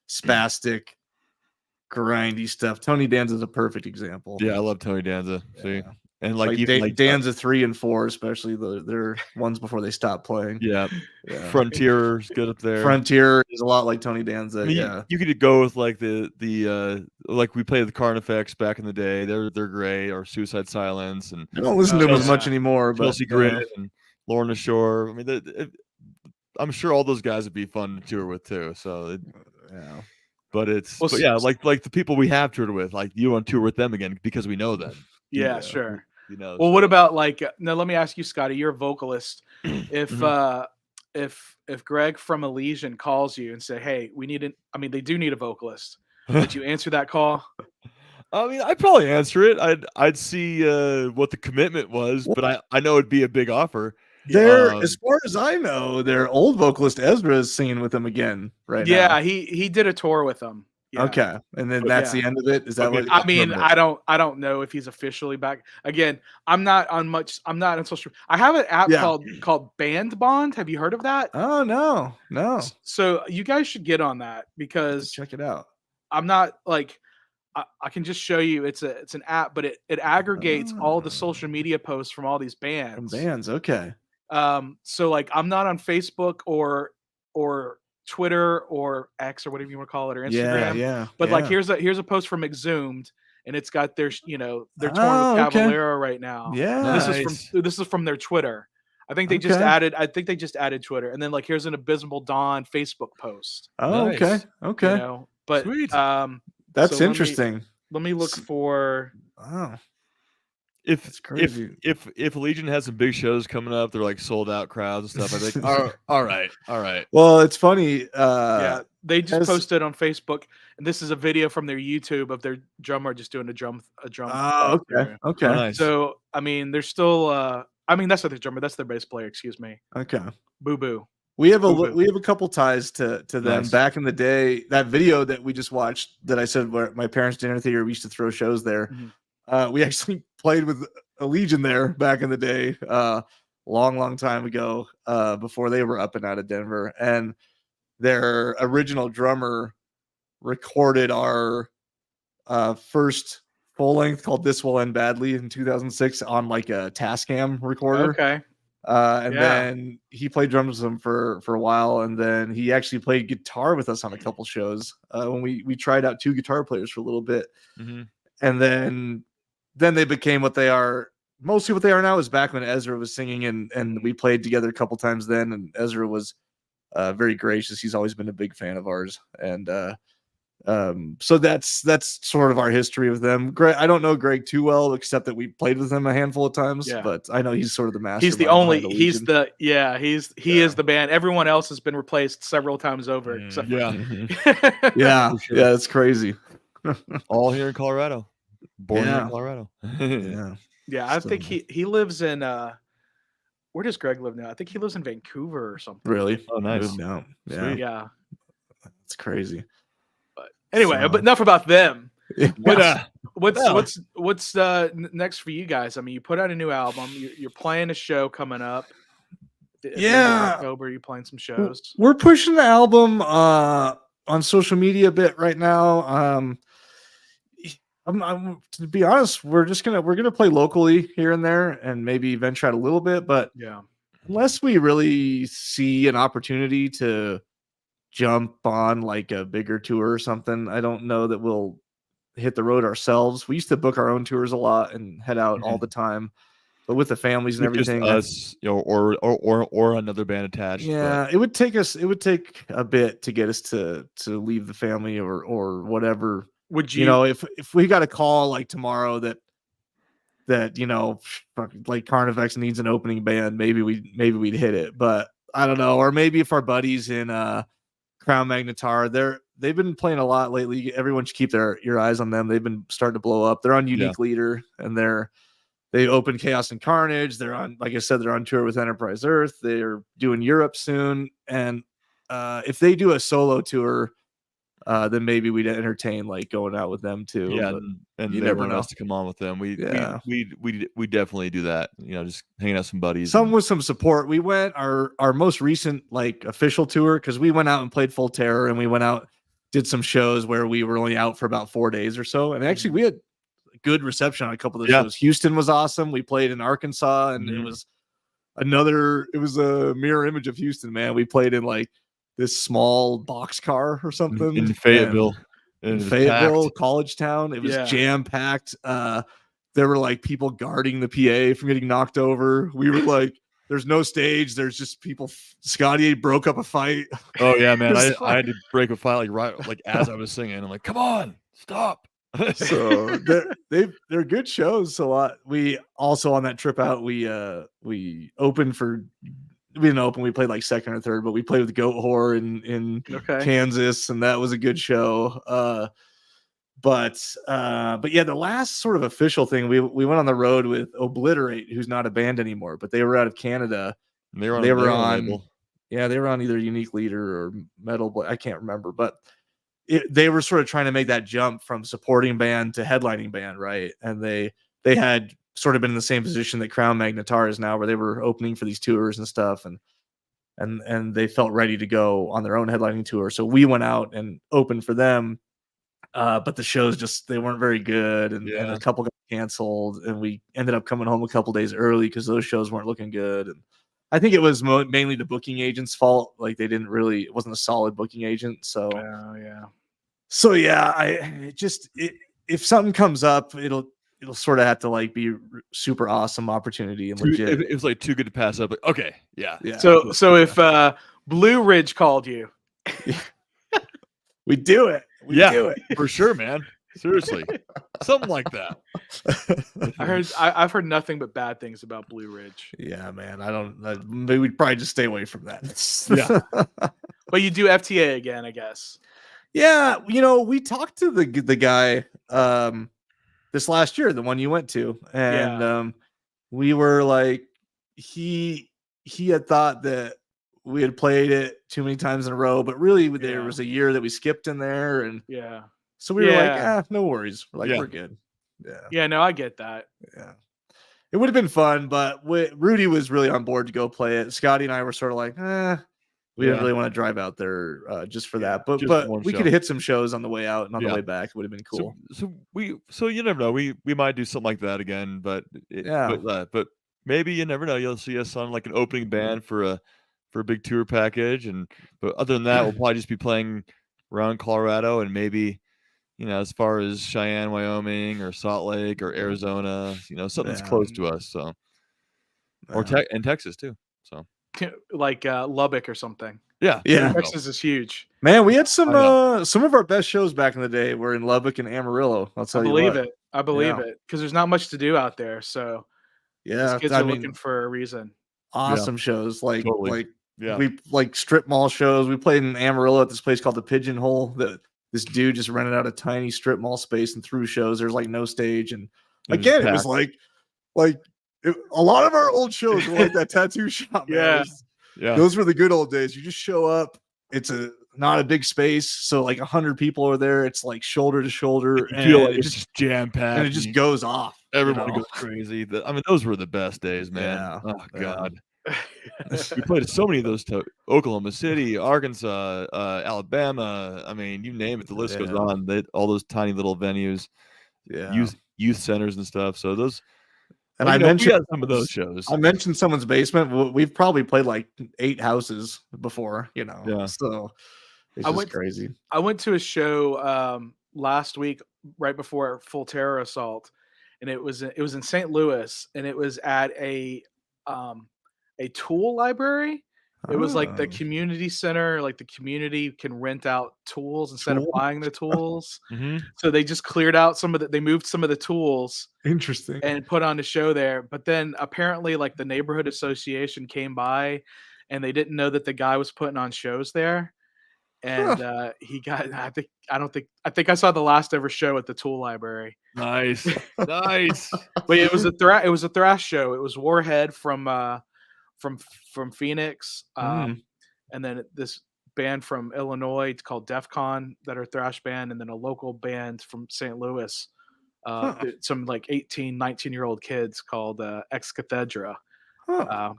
spastic, grindy stuff. Tony Danza is a perfect example. Yeah, I love Tony Danza. See, and Danza 3 and 4, especially they're ones before they stop playing. Yeah. Frontier's good up there. Frontier is a lot like Tony Danza. I mean, you could go with the like we played the Carnifex back in the day. They're great. Or Suicide Silence, and I don't listen to them as much anymore. But Chelsea Grin and Lorna Shore. I mean, I'm sure all those guys would be fun to tour with too. So Yeah. but Well, yeah, like the people we have toured with, like you on tour with them again because we know them. Yeah, sure. You know. Well, so. what about like now? Let me ask you, Scotty. You're a vocalist. If Mhm. if Greg from Elysian calls you and say, "Hey, we need an," I mean, they do need a vocalist. Would you answer that call? I mean, I'd probably answer it. I'd see what the commitment was, Well, but I know it'd be a big offer. as far as I know, their old vocalist Ezra is singing with them again right now. Yeah, he did a tour with them. Yeah. Okay, and then But that's yeah. the end of it. Is that Okay, what? I mean, permanent. I don't know if he's officially back. Again, I'm not on social. I have an app Yeah. called Band Bond. Have you heard of that? Oh no. So you guys should get on that because Check it out. I'm not like I can just show you it's an app, but it aggregates all the Oh. social media posts from all these From bands. bands. Okay. So like I'm not on Facebook or Twitter or X or whatever you want to call it or Instagram. Yeah. But like here's a post from Exhumed and it's got their they're touring with Oh, okay. Caballero right now. Yeah. This is from their Twitter. I think they just added Twitter. And then like here's an Abysmal Dawn Facebook post. Oh, Nice. okay. You know, but Sweet. That's so interesting. Let me look for Wow. If That's crazy. if Legion has some big shows coming up, they're like sold out crowds and stuff. I think, all right. Well, it's funny. yeah, they just as- posted on Facebook, and this is a video from their YouTube of their drummer just doing a drum. Oh, okay. Oh, Okay. nice. So I mean, they're still. I mean, that's not their drummer. That's their bass player. Excuse me. Okay. Boo boo. We have Boo-boo. we have a couple ties to them. Nice. Back in the day, that video that we just watched that I said where my parents' dinner theater, we used to throw shows there. Mhm. We actually played with a Legion there back in the day, long time ago, before they were up and out of Denver. And their original drummer recorded our first full length called "This Will End Badly" in 2006 on like a Tascam recorder. Okay. And Yeah. then he played drums with them for a while, and then he actually played guitar with us on a couple shows when we tried out two guitar players for a little bit. Mm-hmm. And then they became what they are. Mostly what they are now is back when Ezra was singing, and we played together a couple times then, and Ezra was very gracious. He's always been a big fan of ours, and so that's sort of our history with them. Greg, I don't know Greg too well, except that we played with him a handful of times. Yeah. But I know he's sort of the master. He's the only. He's the. Yeah. He is the band. Everyone else has been replaced several times over. Except Yeah. yeah, For sure. yeah, it's crazy. All here in Colorado. Born here Yeah. in Colorado. Yeah, Yeah, I think he lives in where does Greg live now? I think he lives in Vancouver or something. really. Oh, nice. Moved out. Yeah, Sweet. Yeah. it's crazy. But anyway, So- but enough about them. Yeah. What's next for you guys? I mean, you put out a new album. You're playing a show coming up. At the end of Yeah. October. You're playing some shows. We're pushing the album on social media a bit right now. I'm to be honest, we're gonna play locally here and there and maybe venture out a little bit, but Yeah. unless we really see an opportunity to jump on like a bigger tour or something, I don't know that we'll hit the road ourselves. We used to book our own tours a lot and head out all the time, but with the families and With just everything, us, or another band attached. yeah, it would take a bit to get us to leave the family or whatever. Would You know, if we got a call like tomorrow that like Carnifex needs an opening band, maybe we'd hit it, but I don't know. Or maybe if our buddies in Crown Magnetar, they've been playing a lot lately. Everyone should keep your eyes on them. They've been starting to blow up. They're on Unique Leader, and they opened Chaos and Carnage. They're on, like I said, they're on tour with Enterprise Earth. They're doing Europe soon, and if they do a solo tour, then maybe we'd entertain like going out with them too. Yeah, but and you never everyone know. else to come on with them. We definitely do that. You know, just hanging out with some buddies. Some with some support. We went our most recent like official tour because we went out and played Full Terror, and we went out, did some shows where we were only out for about 4 days or so, and actually we had good reception on a couple of the shows. Houston was awesome. We played in Arkansas, and it was a mirror image of Houston, man. We played in like this small box car or something in Fayetteville. In Fayetteville, college town. It was jam packed. There were like people guarding the PA from getting knocked over. We were like there's no stage. There's just people. Scotty broke up a fight. Oh yeah, man. I It's had to break a fight like as I was singing. I'm like, come on, stop. So they're good shows. So we also on that trip out we opened for. We didn't open. We played like second or third, but we played with Goat Whore in Kansas, and that was a good show. But yeah, the last sort of official thing, we went on the road with Obliterate, who's not a band anymore, but they were out of Canada. They were on label. Yeah, they were on either Unique Leader or Metal, I can't remember, but they were sort of trying to make that jump from supporting band to headlining band, right? And they had sort of been in the same position that Crown Magnetar is now, where they were opening for these tours and stuff, and they felt ready to go on their own headlining tour. So we went out and opened for them. But the shows they weren't very good, and a couple got canceled, and we ended up coming home a couple days early because those shows weren't looking good. And I think it was mainly the booking agent's fault. Like it wasn't a solid booking agent. So if something comes up, it'll sort of have to like be super awesome opportunity and legit. It was like too good to pass up. Like, okay, yeah. So if Blue Ridge called you, we do it. We do it for sure, man. Seriously, something like that. I've heard nothing but bad things about Blue Ridge. Yeah, man. Maybe we'd probably just stay away from that. Yeah, but you do FTA again, I guess. Yeah, we talked to the guy this last year, the one you went to, and we were like, he had thought that we had played it too many times in a row, but really there was a year that we skipped in there, and so we were like, no worries, we're good. No, I get that. It would have been fun, but Rudy was really on board to go play it. Scotty and I were sort of like, we didn't really want to drive out there just for that, but we could have hit some shows on the way out and on the way back. It would have been cool. So you never know. We might do something like that again, but but maybe you never know. You'll see us on like an opening band for a big tour package, but other than that, we'll probably just be playing around Colorado and maybe as far as Cheyenne, Wyoming, or Salt Lake, or Arizona, something's close to us. So or and Texas too. So. Like Lubbock or something. Yeah. Texas is huge. Man, we had some of our best shows back in the day were in Lubbock and Amarillo. I'll tell you what. I believe it because there's not much to do out there. So these kids are looking for a reason. Awesome shows we strip mall shows. We played in Amarillo at this place called the Pigeonhole. This dude just rented out a tiny strip mall space and threw shows. There's like no stage, and again, it was like a lot of our old shows were like that tattoo shop. Man. Those were the good old days. You just show up. It's not a big space, so like 100 people are there. It's like shoulder to shoulder, and feel like it's just jam packed, and it just goes off. Everybody goes crazy. Those were the best days, man. Oh God. We played so many of those to Oklahoma City, Arkansas, Alabama. I mean, you name it. The list goes on. All those tiny little venues, youth centers and stuff. So those. And I mentioned some of those shows. I mentioned someone's basement. We've probably played like 8 houses before, So it's just crazy. I went to a show last week, right before Full Terror Assault, and it was in St. Louis, and it was at a tool library. It was like the community center, like the community can rent out tools instead of buying the tools. So they just cleared out they moved some of the tools. Interesting. And put on a show there. But then apparently like the neighborhood association came by and they didn't know that the guy was putting on shows there. And he got, I think I saw the last ever show at the tool library. Nice. But it was a thrash show. It was Warhead from Phoenix, and then this band from Illinois called DEFCON that are a thrash band, and then a local band from St. Louis, some like 18, 19-year-old kids called Ex Cathedra. But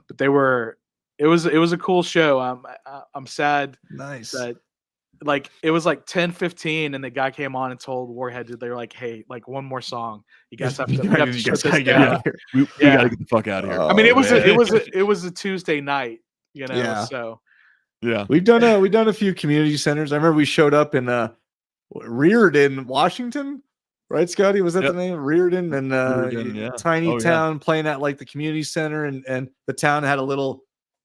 it was a cool show. I'm sad that like it was like 10:15 and the guy came on and told Warhead, they were like, hey, like one more song, you guys have to get out of here. We gotta get the fuck out of here. I mean, it was a Tuesday night, so we've done a few community centers. I remember we showed up in Reardon, Washington, right, Scotty? Was that Yep. the name? Reardon and Reardon, yeah. tiny Oh, yeah. town playing at like the community center, and the town had a little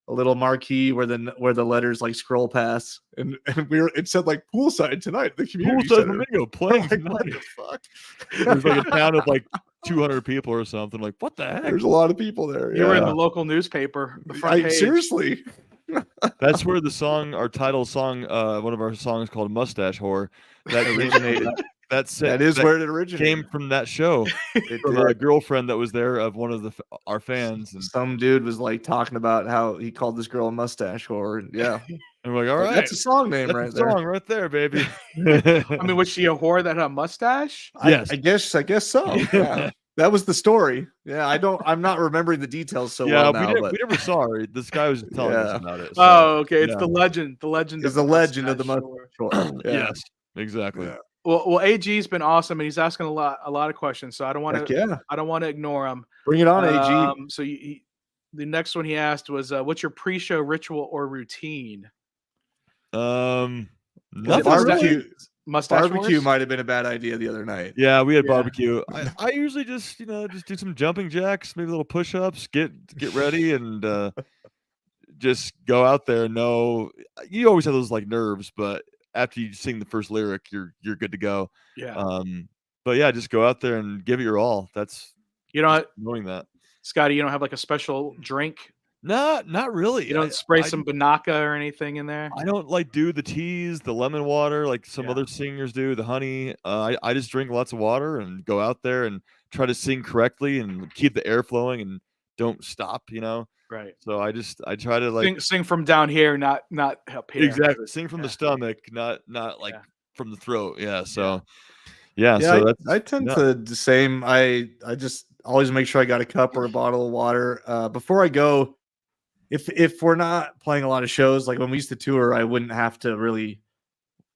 marquee where the letters like scroll past, and it said like Poolside tonight at the community Poolside center. Flamingo I'm playing like, tonight. what the fuck? There's like a town of like 200 people or something. Like, what the heck? There's a lot of people there. You were in yeah. the local newspaper, the front page. Seriously. That's where the song, our title song, one of our songs called "Mustache Whore," that originated. That is where it originated. Came from that show. From a girlfriend that was there of one of our fans, and some dude was like talking about how he called this girl a mustache whore. And yeah, and we're like, all right, that's a song name that's right a there. song right there, baby. I mean, was she a whore that had a mustache? Yes, I guess so. Yeah. That was the story. Yeah, I'm not remembering the details so well now. we never saw her. This guy was telling us about it. So, oh, okay. It's the legend. The legend. It's the legend of the mustache whore. Yeah. Yes, exactly. Yeah. Well, AG's been awesome, and he's asking a lot of questions. So I don't want to. Yeah. I don't want to ignore him. Bring it on, AG. So the next one he asked was, "What's your pre-show ritual or routine?" Nothing barbecue. Mustache Barbecue wars? might have been a bad idea the other night. Yeah, we had barbecue. I usually just do some jumping jacks, maybe little push-ups, get ready, and just go out there. No, you always have those like nerves, but after you sing the first lyric, you're good to go. Yeah. But yeah, just go out there and give it your all. That's knowing that. Scotty, you don't have like a special drink? Not really. You don't spray some Banaka or anything in there? I don't like do the teas, the lemon water like some other singers do, the honey. I just drink lots of water and go out there and try to sing correctly and keep the air flowing and don't stop, Right. So I try to like sing from down here, not up here. Exactly. Sing from the stomach, not like from the throat. Yeah. So so I tend to the same. I just always make sure I got a cup or a bottle of water before I go. If we're not playing a lot of shows, like when we used to tour, I wouldn't have to really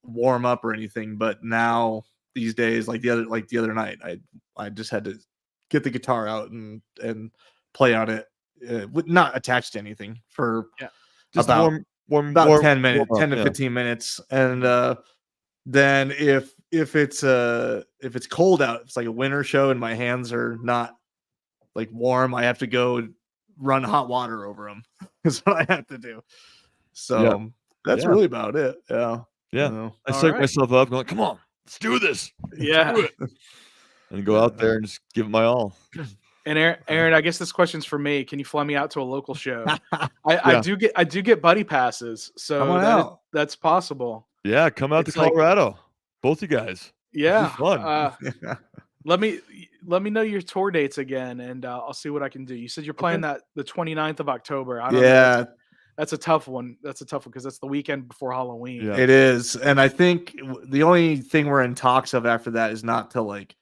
warm up or anything. But now these days, like the other night, I just had to get the guitar out and play on it, not attached to anything for just about warm 10 minutes, 10 to 15 minutes, and then if it's cold out, it's like a winter show, and my hands are not like warm, I have to go run hot water over them. Is what I have to do. So that's really about it. Yeah. I psych myself up, going, "Come on, let's do this." Yeah. Do it. And go out there and just give it my all. And Aaron, I guess this question's for me. Can you fly me out to a local show? I do get buddy passes, so that's possible. Yeah, come out to Colorado, both you guys. Yeah, fun. Let me know your tour dates again, and I'll see what I can do. You said you're playing that the 29th of October. I don't know. That's a tough one. That's a tough one because that's the weekend before Halloween. Yeah. It is, and I think the only thing we're in talks of after that is not till like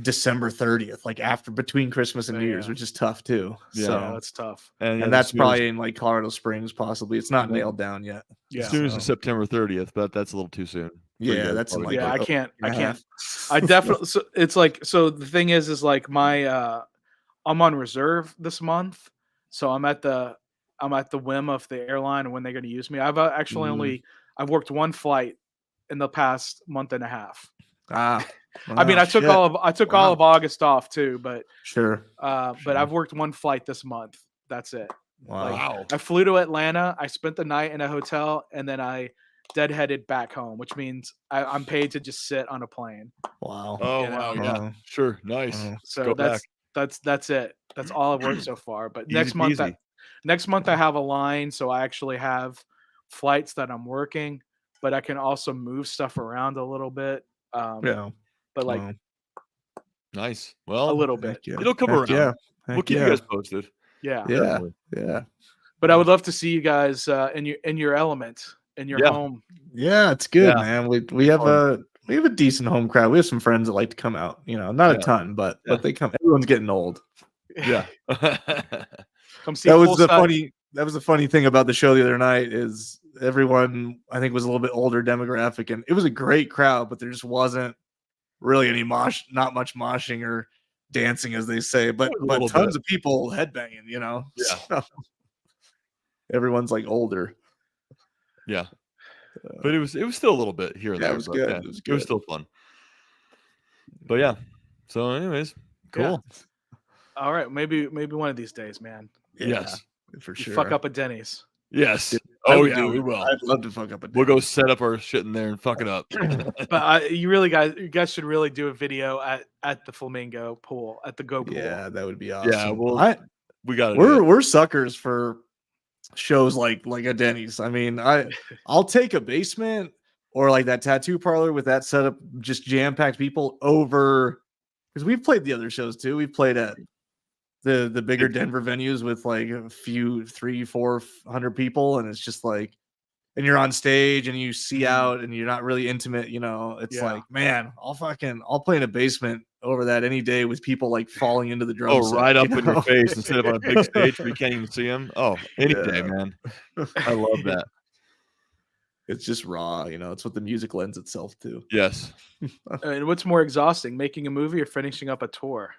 December 30th, like between Christmas and New Year's, which is tough too. Yeah, that's tough. And that's probably in like Colorado Springs, possibly. It's not nailed down yet. Yeah, as soon as September 30th, but that's a little too soon. Yeah, that's like I can't. I definitely. So it's like, so the thing is like my I'm on reserve this month, so I'm at the whim of the airline and when they're going to use me. I've actually I've worked one flight in the past month and a half. I mean, I took all of August off too, but but I've worked one flight this month. That's it. Wow. Like, I flew to Atlanta. I spent the night in a hotel, and then I deadheaded back home, which means I'm paid to just sit on a plane. Wow. Oh, wow. Yeah. Sure. Nice. So that's it. That's all I've worked so far. But next month I have a line, so I actually have flights that I'm working, but I can also move stuff around a little bit. But like, nice. Well, a little bit. It'll come around. Yeah. We'll keep you guys posted. Yeah. Yeah. But I would love to see you guys in your element, in your home. Yeah, it's good, man. We have a decent home crowd. We have some friends that like to come out. Not a ton, but they come. Everyone's getting old. Yeah. Come see. That was the funny thing about the show the other night is everyone, I think, was a little bit older demographic, and it was a great crowd, but there just wasn't really any not much moshing or dancing, as they say, but tons of people headbanging. Yeah. So, everyone's like older. Yeah. But it was still a little bit here and there. It was good. It was still fun. But yeah. So, anyways, cool. Yeah. All right, maybe one of these days, man. Yeah, Yes, for You sure. fuck up a Denny's. yes. Dude, Oh yeah, we will. I'd love to fuck up a We'll go Denny's. set up our shit in there and fuck it up. But you guys should really do a video at the Flamingo pool at the Go pool. Yeah, that would be awesome. Yeah, well, we got it. We're suckers for shows like a Denny's. I mean, I'll take a basement or like that tattoo parlor with that setup, just jam-packed people over, because we've played the other shows too. We've played at the bigger Denver venues with like a few 300-400 people, and it's just like, and you're on stage and you see out and you're not really intimate, you know. It's like, man, I'll play in a basement over that any day with people like falling into the drum set, right up in your face instead of on a big stage where you can't even see them. Oh, any day, man. I love that. It's just raw, you know. It's what the music lends itself to. Yes. And what's more exhausting, making a movie or finishing up a tour?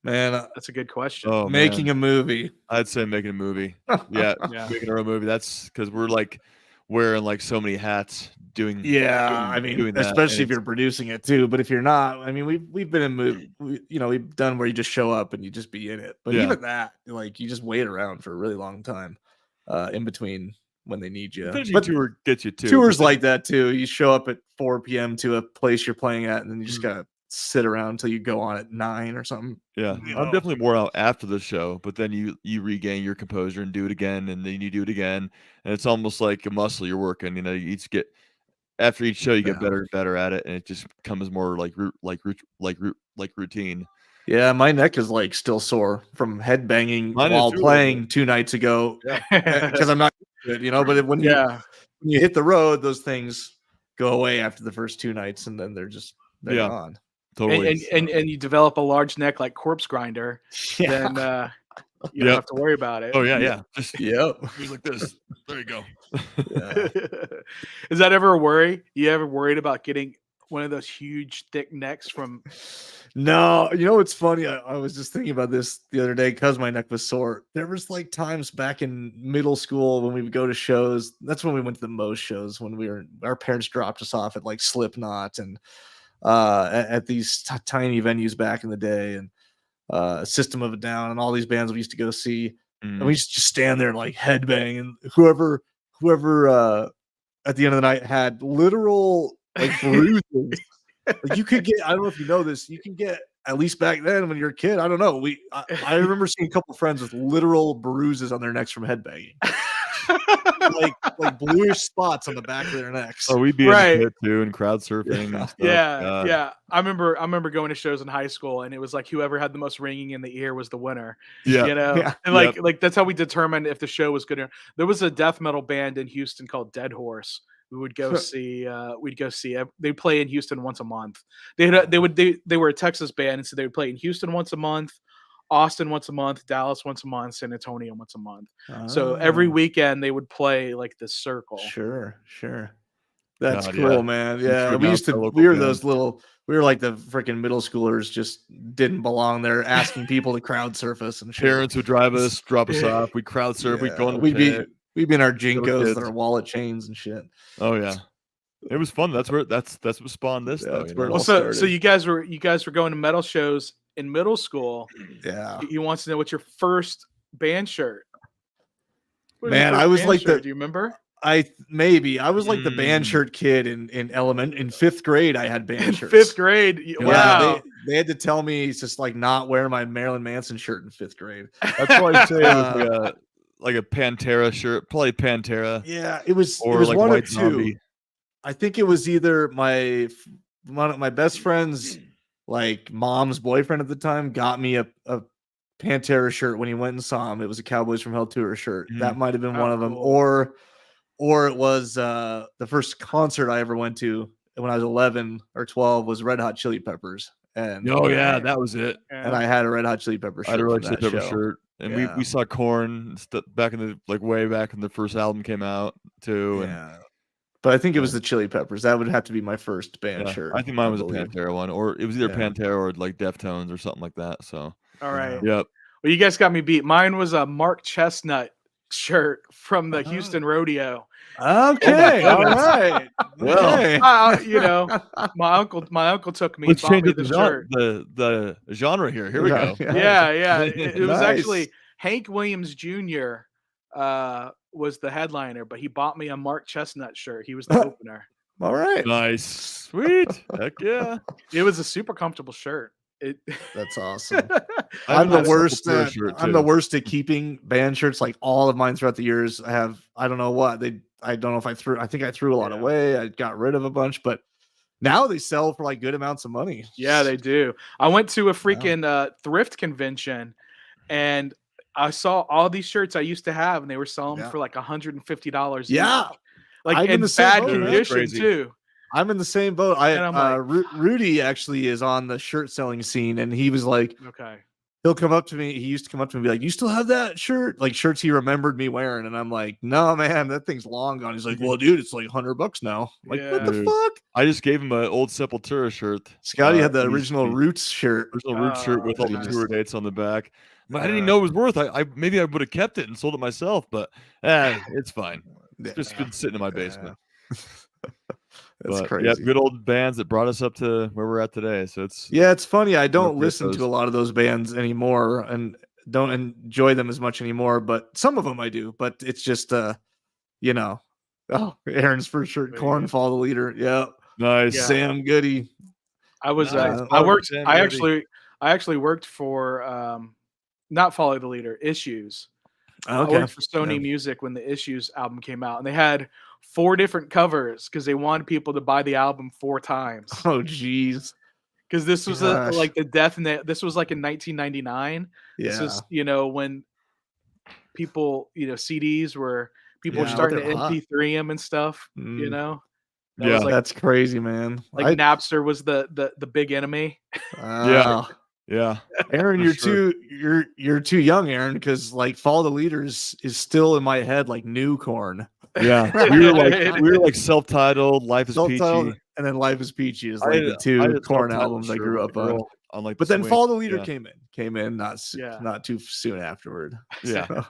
Man, that's a good question. Oh, making a movie. I'd say making a movie. Yeah, making our own movie. That's because we're like wearing like so many hats doing. Yeah, I mean, especially if you're producing it too. But if you're not, I mean, we've been in movie, we've done where you just show up and you just be in it. But even that, like, you just wait around for a really long time, in between when they need you. But tour gets you too. Tours like that too. You show up at 4 p.m. to a place you're playing at, and then you just gotta sit around until you go on at 9 or something. Yeah, I'm definitely more out after the show, but then you regain your composure and do it again, and then you do it again, and it's almost like a muscle you're working. You know, you each get after each show you get better and better at it, and it just becomes more like routine. Yeah, my neck is like still sore from headbanging while playing 2 nights ago because I'm not good, you know. But when you hit the road, those things go away after the first 2 nights, and then they're gone. Totally. And you develop a large neck like Corpse Grinder, then you don't have to worry about it. Oh yeah. Just he's like this. There you go. Is that ever a worry? You ever worried about getting one of those huge thick necks from? No, you know what's funny? I was just thinking about this the other day because my neck was sore. There was like times back in middle school when we would go to shows. That's when we went to the most shows, when our parents dropped us off at like Slipknot and at these tiny venues back in the day, and System of a Down and all these bands we used to go see. And we used to just stand there and like headbang, and whoever at the end of the night had literal like bruises. Like you could get, I don't know if you know this, you can get, at least back then when you're a kid, I don't know. I remember seeing a couple friends with literal bruises on their necks from headbanging. like bluish spots on the back of their necks. Oh, we'd be in the pit too and crowd surfing. And stuff. Yeah. I remember going to shows in high school, and it was like whoever had the most ringing in the ear was the winner. Yeah, you know, and like that's how we determined if the show was good. There was a death metal band in Houston called Dead Horse. We would go see. We'd go see. They play in Houston once a month. They were a Texas band, and so they would play in Houston once a month, Austin once a month, Dallas once a month, San Antonio once a month. So every weekend they would play like this circle. Sure. That's cool, man. Yeah, we were like the freaking middle schoolers, just didn't belong there, asking people to crowd surf us and shit. Parents would drive us, drop us off. We'd crowd surf. We'd go in the pit. We've been our Jinkos and our wallet chains and shit. Oh yeah, it was fun. That's what spawned this. Yeah, though, so you guys were going to metal shows in middle school. Yeah. He wants to know what's your first band shirt. Man, I was like do you remember? I was like the band shirt kid in 5th grade. I had band shirts. 5th grade. Wow. They had to tell me just like not wear my Marilyn Manson shirt in 5th grade. That's why I say like a Pantera shirt, probably Pantera. Yeah, it was like one White or two. Zombie. I think it was either one of my best friends, like mom's boyfriend at the time, got me a Pantera shirt when he went and saw him. It was a Cowboys from Hell tour shirt. That might have been one of them, cool. or it was the first concert I ever went to when I was 11 or 12 was Red Hot Chili Peppers. And that was it. And I had a Red Hot Chili Pepper shirt. I had a Red Hot Chili Pepper shirt. And we saw Korn back in the way back when the first album came out too. Yeah. But I think it was the Chili Peppers. That would have to be my first band shirt. I think mine was a Pantera one, or it was either Pantera or like Deftones or something like that. So all right. Yep. Well, you guys got me beat. Mine was a Mark Chestnut shirt from the Houston rodeo. Okay, all goodness. right. Well, Okay. My uncle took me and let's bought change me up the shirt. the genre here. Here we Yeah, go. Yeah. It was Nice. actually Hank Williams Jr. Was the headliner, but he bought me a Mark Chestnut shirt. He was the opener. All right. Nice, sweet, heck yeah. It was a super comfortable shirt. That's awesome. I I'm the had a worst Sepultura at shirt, I'm the too. worst at keeping band shirts. Like all of mine throughout the years, I don't know what I don't know if I think I threw a lot away. I got rid of a bunch, but now they sell for like good amounts of money. Yeah, they do. I went to a freaking thrift convention, and I saw all these shirts I used to have, and they were selling them for like $150 Yeah. each. Like I'm in in the same bad boat, man. condition Crazy. too. I'm in the same boat. And I'm like, Rudy actually is on the shirt selling scene, and he was like, okay. he'll come up to me. He used to come up to me and be like, "You still have that shirt?" Like shirts he remembered me wearing, and I'm like, "No, man, that thing's long gone." He's like, "Well, dude, it's like $100 now." I'm like, what the Dude. fuck? I just gave him an old Sepultura shirt. Scotty had the He's- original he- Roots shirt. Original Root shirt with all the nice. tour dates on the back. I didn't even know it was worth. I maybe I would have kept it and sold it myself, but it's fine. It's just been sitting in my basement. That's But, crazy. yeah, good old bands that brought us up to where we're at today. So it's It's funny. I don't appreciate listen those. to a lot of those bands anymore, and don't enjoy them as much anymore. But some of them I do. But it's just you know, Aaron's first shirt, Corn, Follow the Leader. Yeah, nice. Yeah. Sam Goody. I was Nice. I worked Sam I Goody. actually worked for not Follow the Leader, Issues. I Okay. worked for Sony Music when the Issues album came out, and they had 4 different covers because they wanted people to buy the album 4 times. Oh, geez. Because this was Gosh. like the death net. This was like in 1999. This Yeah. is when people CDs were people were Yeah, starting to they're hot. MP3 them and stuff. Mm. That was like That's crazy, man. Napster was the big enemy. Yeah. Aaron, For you're sure. you're too young, Aaron, because like Follow the Leaders is still in my head like new Corn. Yeah. we were like self-titled, Life is Self-titled, Peachy. and then Life is Peachy is like the two Corn albums I grew up on. Like But then Follow the Leader yeah. came in not too soon afterward. Yeah.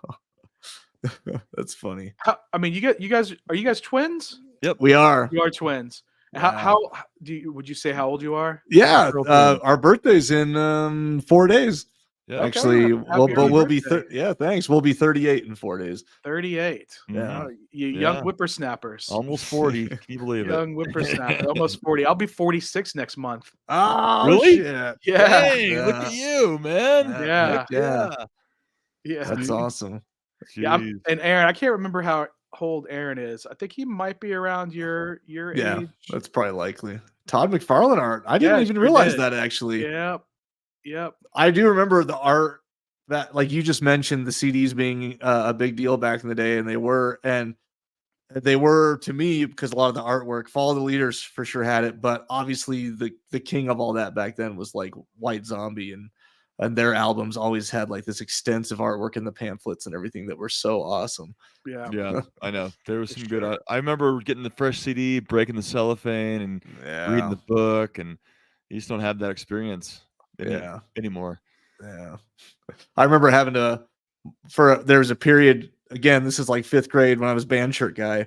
That's funny. I mean, you guys are you guys twins? Yep. We are. You are twins. Wow. How would you say how old you are? Yeah, Girlfriend. our birthday's in 4 days. Yeah. Actually, Happy we'll be birthday. thanks. We'll be 38 in 4 days. 38. Yeah. You young whippersnappers. Almost 40. Can you believe it? Young whippersnapper. Almost 40. I'll be 46 next month. Oh, Really? shit. Yeah. Dang, look at you, man. Yeah. Heck yeah. Yeah. That's awesome. Yeah. Jeez. And Aaron, I can't remember how old Aaron is. I think he might be around your age. That's probably likely. Todd McFarlane art. I didn't even realize that actually. Yep. I do remember the art that, like you just mentioned, the CDs being a big deal back in the day, and they were to me because a lot of the artwork. Follow the Leaders for sure had it, but obviously the king of all that back then was like White Zombie, and their albums always had like this extensive artwork in the pamphlets and everything that were so awesome. Yeah, I know there was some good. I remember getting the fresh CD, breaking the cellophane, and reading the book, and you just don't have that experience anymore. Yeah, I remember having to. There was a period. Again, this is like 5th grade when I was band shirt guy,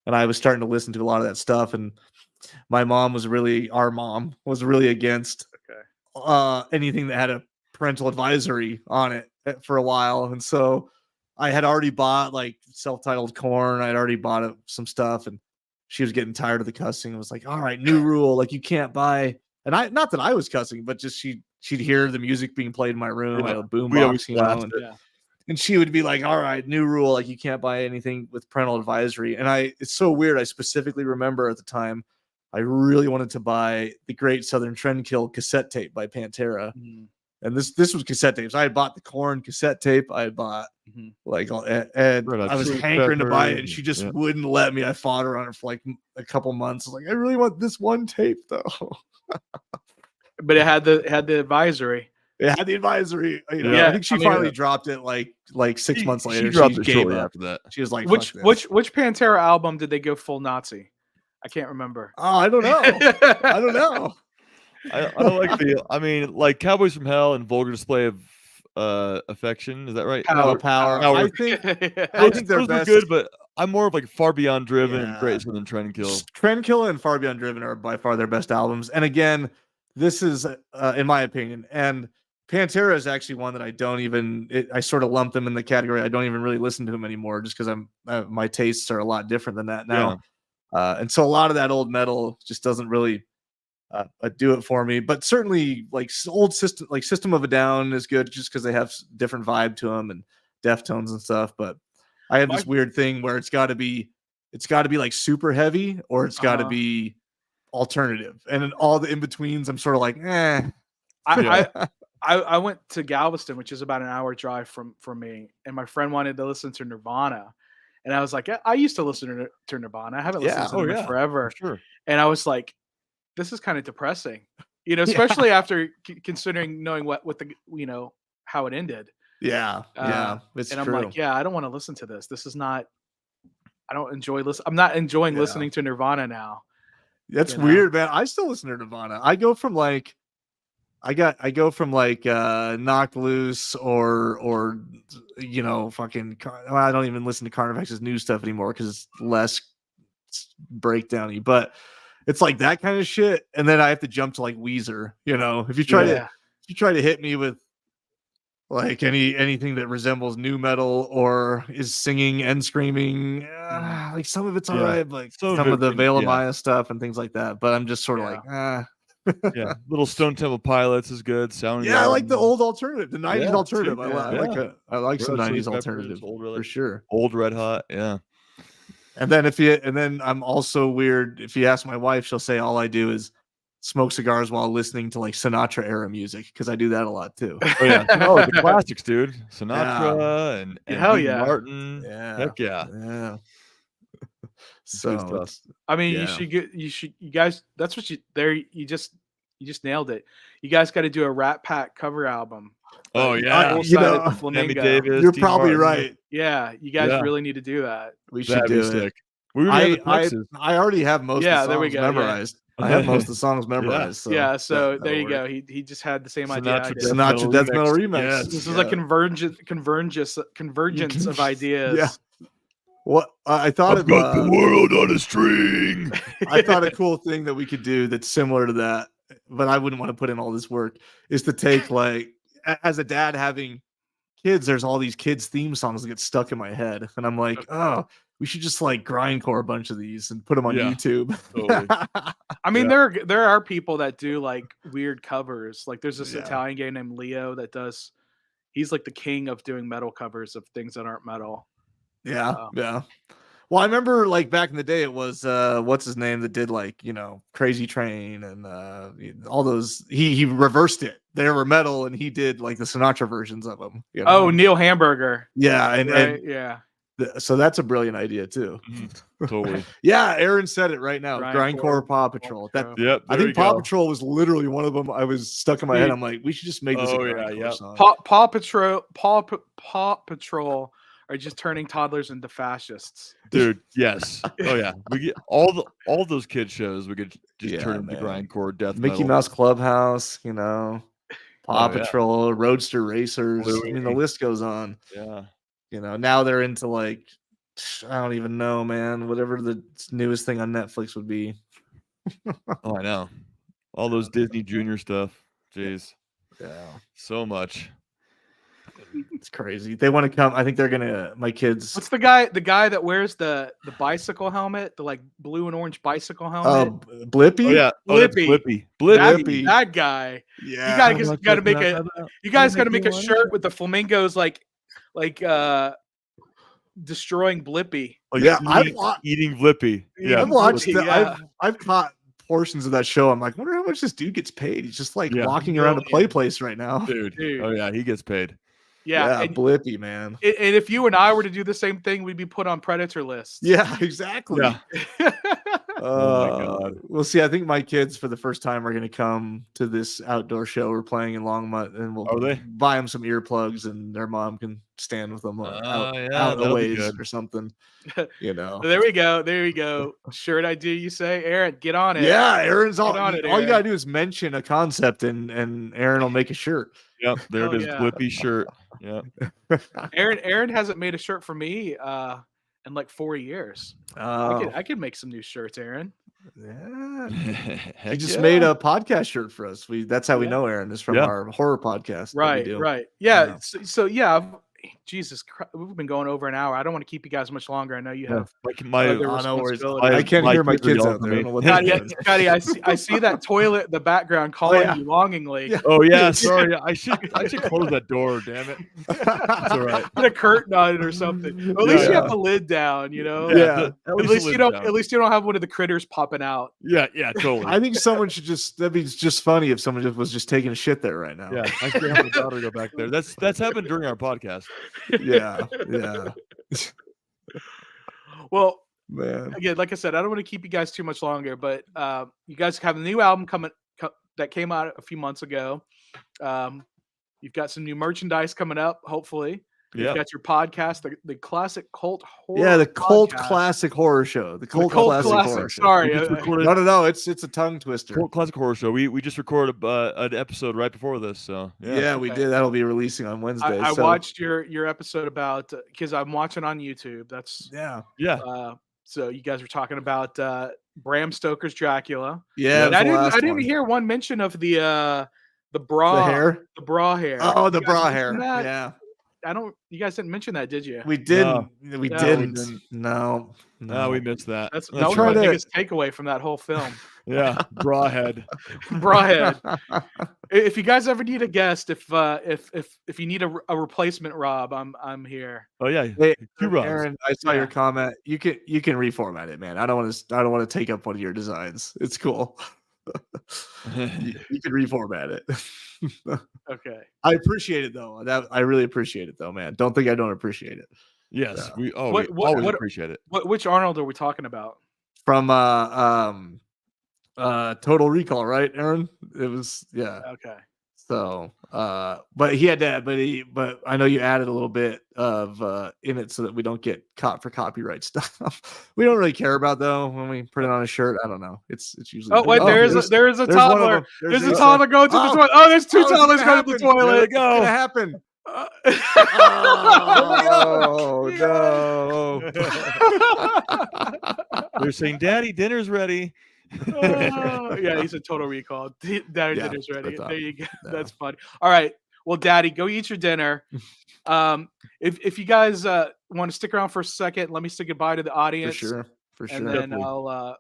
and I was starting to listen to a lot of that stuff. And our mom was really against anything that had a parental advisory on it for a while, and so I had already bought like self-titled Corn. I'd already bought some stuff, and she was getting tired of the cussing and was like, "All right, new rule, like you can't buy." And not that I was cussing, but just she'd hear the music being played in my room. I had a boombox, and she would be like, "All right, new rule, like you can't buy anything with parental advisory." And it's so weird. I specifically remember at the time, I really wanted to buy the Great Southern Trendkill cassette tape by Pantera. And this was cassette tapes. I had bought the Corn cassette tape. I had bought and I was hankering to buy it, and she just wouldn't let me. I fought her on it for like a couple months. I was like, I really want this one tape though. But it had the advisory. It had the advisory. I think she finally dropped it like 6 months later. She dropped it gave shortly up. after that. She was like, which Pantera album did they go full Nazi? I can't remember. Oh, I don't know. I don't know. I don't like like Cowboys from Hell and Vulgar Display Affection. Is that right? Power. Power. Power. I think Yeah. I think their those were best good, but I'm more of like Far Beyond Driven and Yeah. Great Southern Trendkill. Trendkill and Far Beyond Driven are by far their best albums. And again, this is in my opinion, and Pantera is actually one that I don't even. I sort of lump them in the category. I don't even really listen to them anymore, just because my tastes are a lot different than that now. And so a lot of that old metal just doesn't really do it for me. But certainly, like old System of a Down is good, just because they have different vibe to them and Deftones and stuff. But I have this weird thing where it's got to be like super heavy, or it's got to be alternative, and in all the in betweens, I'm sort of like, eh. I went to Galveston, which is about an hour drive from me, and my friend wanted to listen to Nirvana, and I was like, I used to listen to Nirvana. I haven't listened to them in forever. Sure. And I was like, this is kind of depressing, especially after considering knowing what the how it ended. Yeah, it's and true. I'm like, I don't want to listen to this. This is not. I don't enjoy listen. I'm not enjoying listening to Nirvana now. That's weird, man. I still listen to Nirvana. I go from like Knocked Loose or fucking. Well, I don't even listen to Carnifex's new stuff anymore because it's less breakdowny. But it's like that kind of shit, and then I have to jump to like Weezer. If you try to hit me with like anything that resembles new metal or is singing and screaming, like some of it's all right, like some of the Veil of Maya stuff and things like that. But I'm just sort of like, Little Stone Temple Pilots is good. I like the old alternative, the 90s alternative. I like some 90s Peppers, alternative for sure. Old Red Hot, And then I'm also weird. If you ask my wife, she'll say all I do is smoke cigars while listening to like Sinatra era music, because I do that a lot too. The classics, dude. Sinatra and hell Dean yeah, Martin. Heck yeah. So I mean, you guys. That's what you just nailed it. You guys got to do a Rat Pack cover album. Oh yeah, Flamingo. Davis, you're Dean probably Martin. right. Yeah, you guys really need to do that. We should do it. I already have most of the songs memorized. I have most of the songs memorized. So there you go. He just had the same idea. Sinatra Death Metal Remix. Yes. This is like convergence of ideas. Yeah. What I thought I've got the world on a string. I thought a cool thing that we could do that's similar to that, but I wouldn't want to put in all this work, is to take, like, as a dad having kids, there's all these kids theme songs that get stuck in my head, and I'm like, we should just like grindcore a bunch of these and put them on YouTube. Totally. I mean, there are people that do like weird covers. Like there's this Italian guy named Leo that does. He's like the king of doing metal covers of things that aren't metal. Yeah. Well, I remember like back in the day, it was what's his name that did like Crazy Train and all those. He reversed it. They were metal, and he did like the Sinatra versions of them. Oh, Neil Hamburger. Yeah, and yeah. So that's a brilliant idea too. Totally. Yeah, Aaron said it right now. Grindcore Paw Patrol. I think Paw Patrol was literally one of them. I was stuck in my head. I'm like, we should just make this a grindcore song. Paw Patrol are just turning toddlers into fascists. Dude, yes. Oh yeah. We get all those kid shows, we could just turn into grindcore death Mickey metal. Mouse Clubhouse, Paw Patrol, Roadster Racers. I mean, the list goes on. Yeah. Now they're into like, I don't even know, man. Whatever the newest thing on Netflix would be. Oh, I know. All those Disney Junior stuff. Jeez. Yeah. So much. It's crazy. They want to come. I think they're gonna. My kids. What's the guy that wears the bicycle helmet, the like blue and orange bicycle helmet? Blippy. Oh yeah, Blippy. That guy. Yeah. You guys gotta make a shirt with the flamingos like destroying Blippy. Oh yeah, eating Blippy. Yeah, I've watched. I've caught portions of that show. I'm like, wonder how much this dude gets paid. He's just like walking around a play place right now, dude. Oh yeah, he gets paid. Yeah, and Blippy, man. And if you and I were to do the same thing, we'd be put on predator lists. Yeah, exactly. Yeah. Oh my God. We'll see. I think my kids for the first time are going to come to this outdoor show we're playing in Longmont, and we'll Are they? buy them some earplugs, and their mom can stand with them out a that'll be ways good. or something. You know. There we go. There you go. Shirt idea, you say, Aaron? Get on it. Yeah, Aaron's all. Get on it, All you Aaron. gotta do is mention a concept, and Aaron will make a shirt. Yep, there Hell it is. yeah. Blippi shirt. Yeah. Aaron hasn't made a shirt for me in like 4 years. I could make some new shirts, Aaron. Yeah. Heck He just yeah. made a podcast shirt for us. That's how we Yeah. know Aaron is from Yeah. our horror podcast. that we do. Right. Yeah. So yeah. Jesus Christ, we've been going over an hour. I don't want to keep you guys much longer. I know you have My other no worries. responsibilities. I can't hear my kids are kids yelling out for there. I me. don't know what they're doing. Scotty, I see that toilet in the background calling yeah. you longingly. Yeah. Oh yeah, sorry. I should close that door. Damn it. It's all right. Put a curtain on it or something. Or at least you Yeah. have the lid down. You know. Yeah. At least you don't. At least you don't have one of the critters popping out. Yeah, totally. I think someone should that'd be just funny if someone was just taking a shit there right now. Yeah, I should have a daughter go back there. That's happened during our podcast. Yeah. Well, Man. again, like I said, I don't want to keep you guys too much longer, but you guys have a new album that came out a few months ago. You've got some new merchandise coming up, hopefully. Yeah. You've got your podcast, the classic cult horror. Yeah, the cult podcast. classic horror show. The cult classic horror show. Sorry. We just recorded No, it's a tongue twister. Cult classic horror show. We just recorded an episode right before this. So Yeah, we did. That'll be releasing on Wednesday. I watched your episode about because I'm watching on YouTube. That's Yeah. So you guys were talking about Bram Stoker's Dracula. Yeah. And I didn't hear one mention of the bra, The hair? the bra hair. Oh, the You guys bra mentioned hair. that? Yeah. You guys didn't mention that, did you? We didn't. No. We No, didn't. we didn't. No. No, we missed that. That That's was try my to- biggest takeaway from that whole film. Yeah, brawhead. Bra head. If you guys ever need a guest, if you need a replacement Rob, I'm here. Oh yeah, Hey, two Robs. Aaron, I saw Yeah. your comment. You can reformat it, man. I don't want to take up one of your designs. It's cool. You can reformat it. Okay. I appreciate it though. I really appreciate it though, man. Don't think I don't appreciate it. Yes, Yeah. we always appreciate it. Which Arnold are we talking about? From Total Recall, right, Aaron? It was Okay. So but he had that, but I know you added a little bit of in it so that we don't get caught for copyright stuff. We don't really care about though when we put it on a shirt. I don't know. It's usually Oh wait, there's a there's one of toddler. them. There's a Lisa. toddler going to the Oh. toilet. Oh, there's two Oh, it's toddlers gonna going to the happen. toilet. There we It's go. gonna happen. Oh no. They're saying, "Daddy, dinner's ready." Yeah, he's a Total Recall. Daddy Yeah, dinner's ready. I thought. There you go. Yeah. That's funny. All right. Well, Daddy, go eat your dinner. If you guys want to stick around for a second, let me say goodbye to the For audience. sure. For And sure. then Definitely. I'll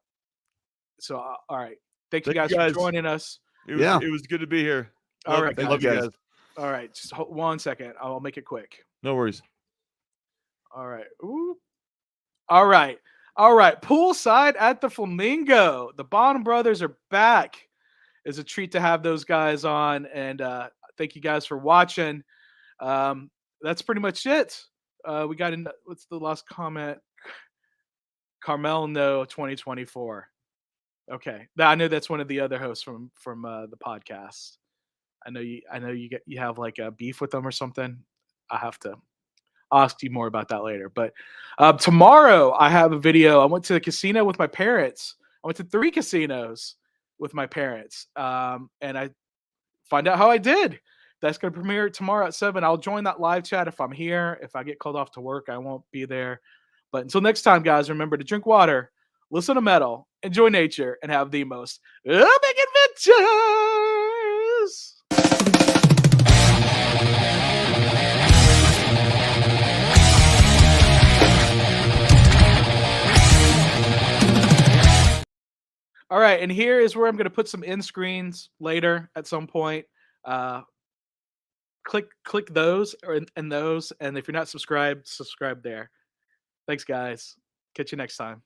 all right. Thank you Thank guys you, guys. for joining us. It was good to be here. All right, love you guys. All right, just 1 second. I'll make it quick. No worries. All right. Ooh. All right. Poolside at the Flamingo. The Bottom Brothers are back. It's a treat to have those guys on. And thank you guys for watching. That's pretty much it. We got in. What's the last comment? Carmel, no, 2024. Okay. I know that's one of the other hosts from the podcast. I know you have like a beef with them or something. I'll ask you more about that later. But tomorrow I have a video. I went to the casino with my parents. I went to 3 casinos with my parents. And I find out how I did. That's going to premiere tomorrow at 7. I'll join that live chat if I'm here. If I get called off to work, I won't be there. But until next time, guys, remember to drink water, listen to metal, enjoy nature, and have the most epic adventures. All right, and here is where I'm going to put some end screens later at some point. Click those and those, and if you're not subscribed, subscribe there. Thanks, guys. Catch you next time.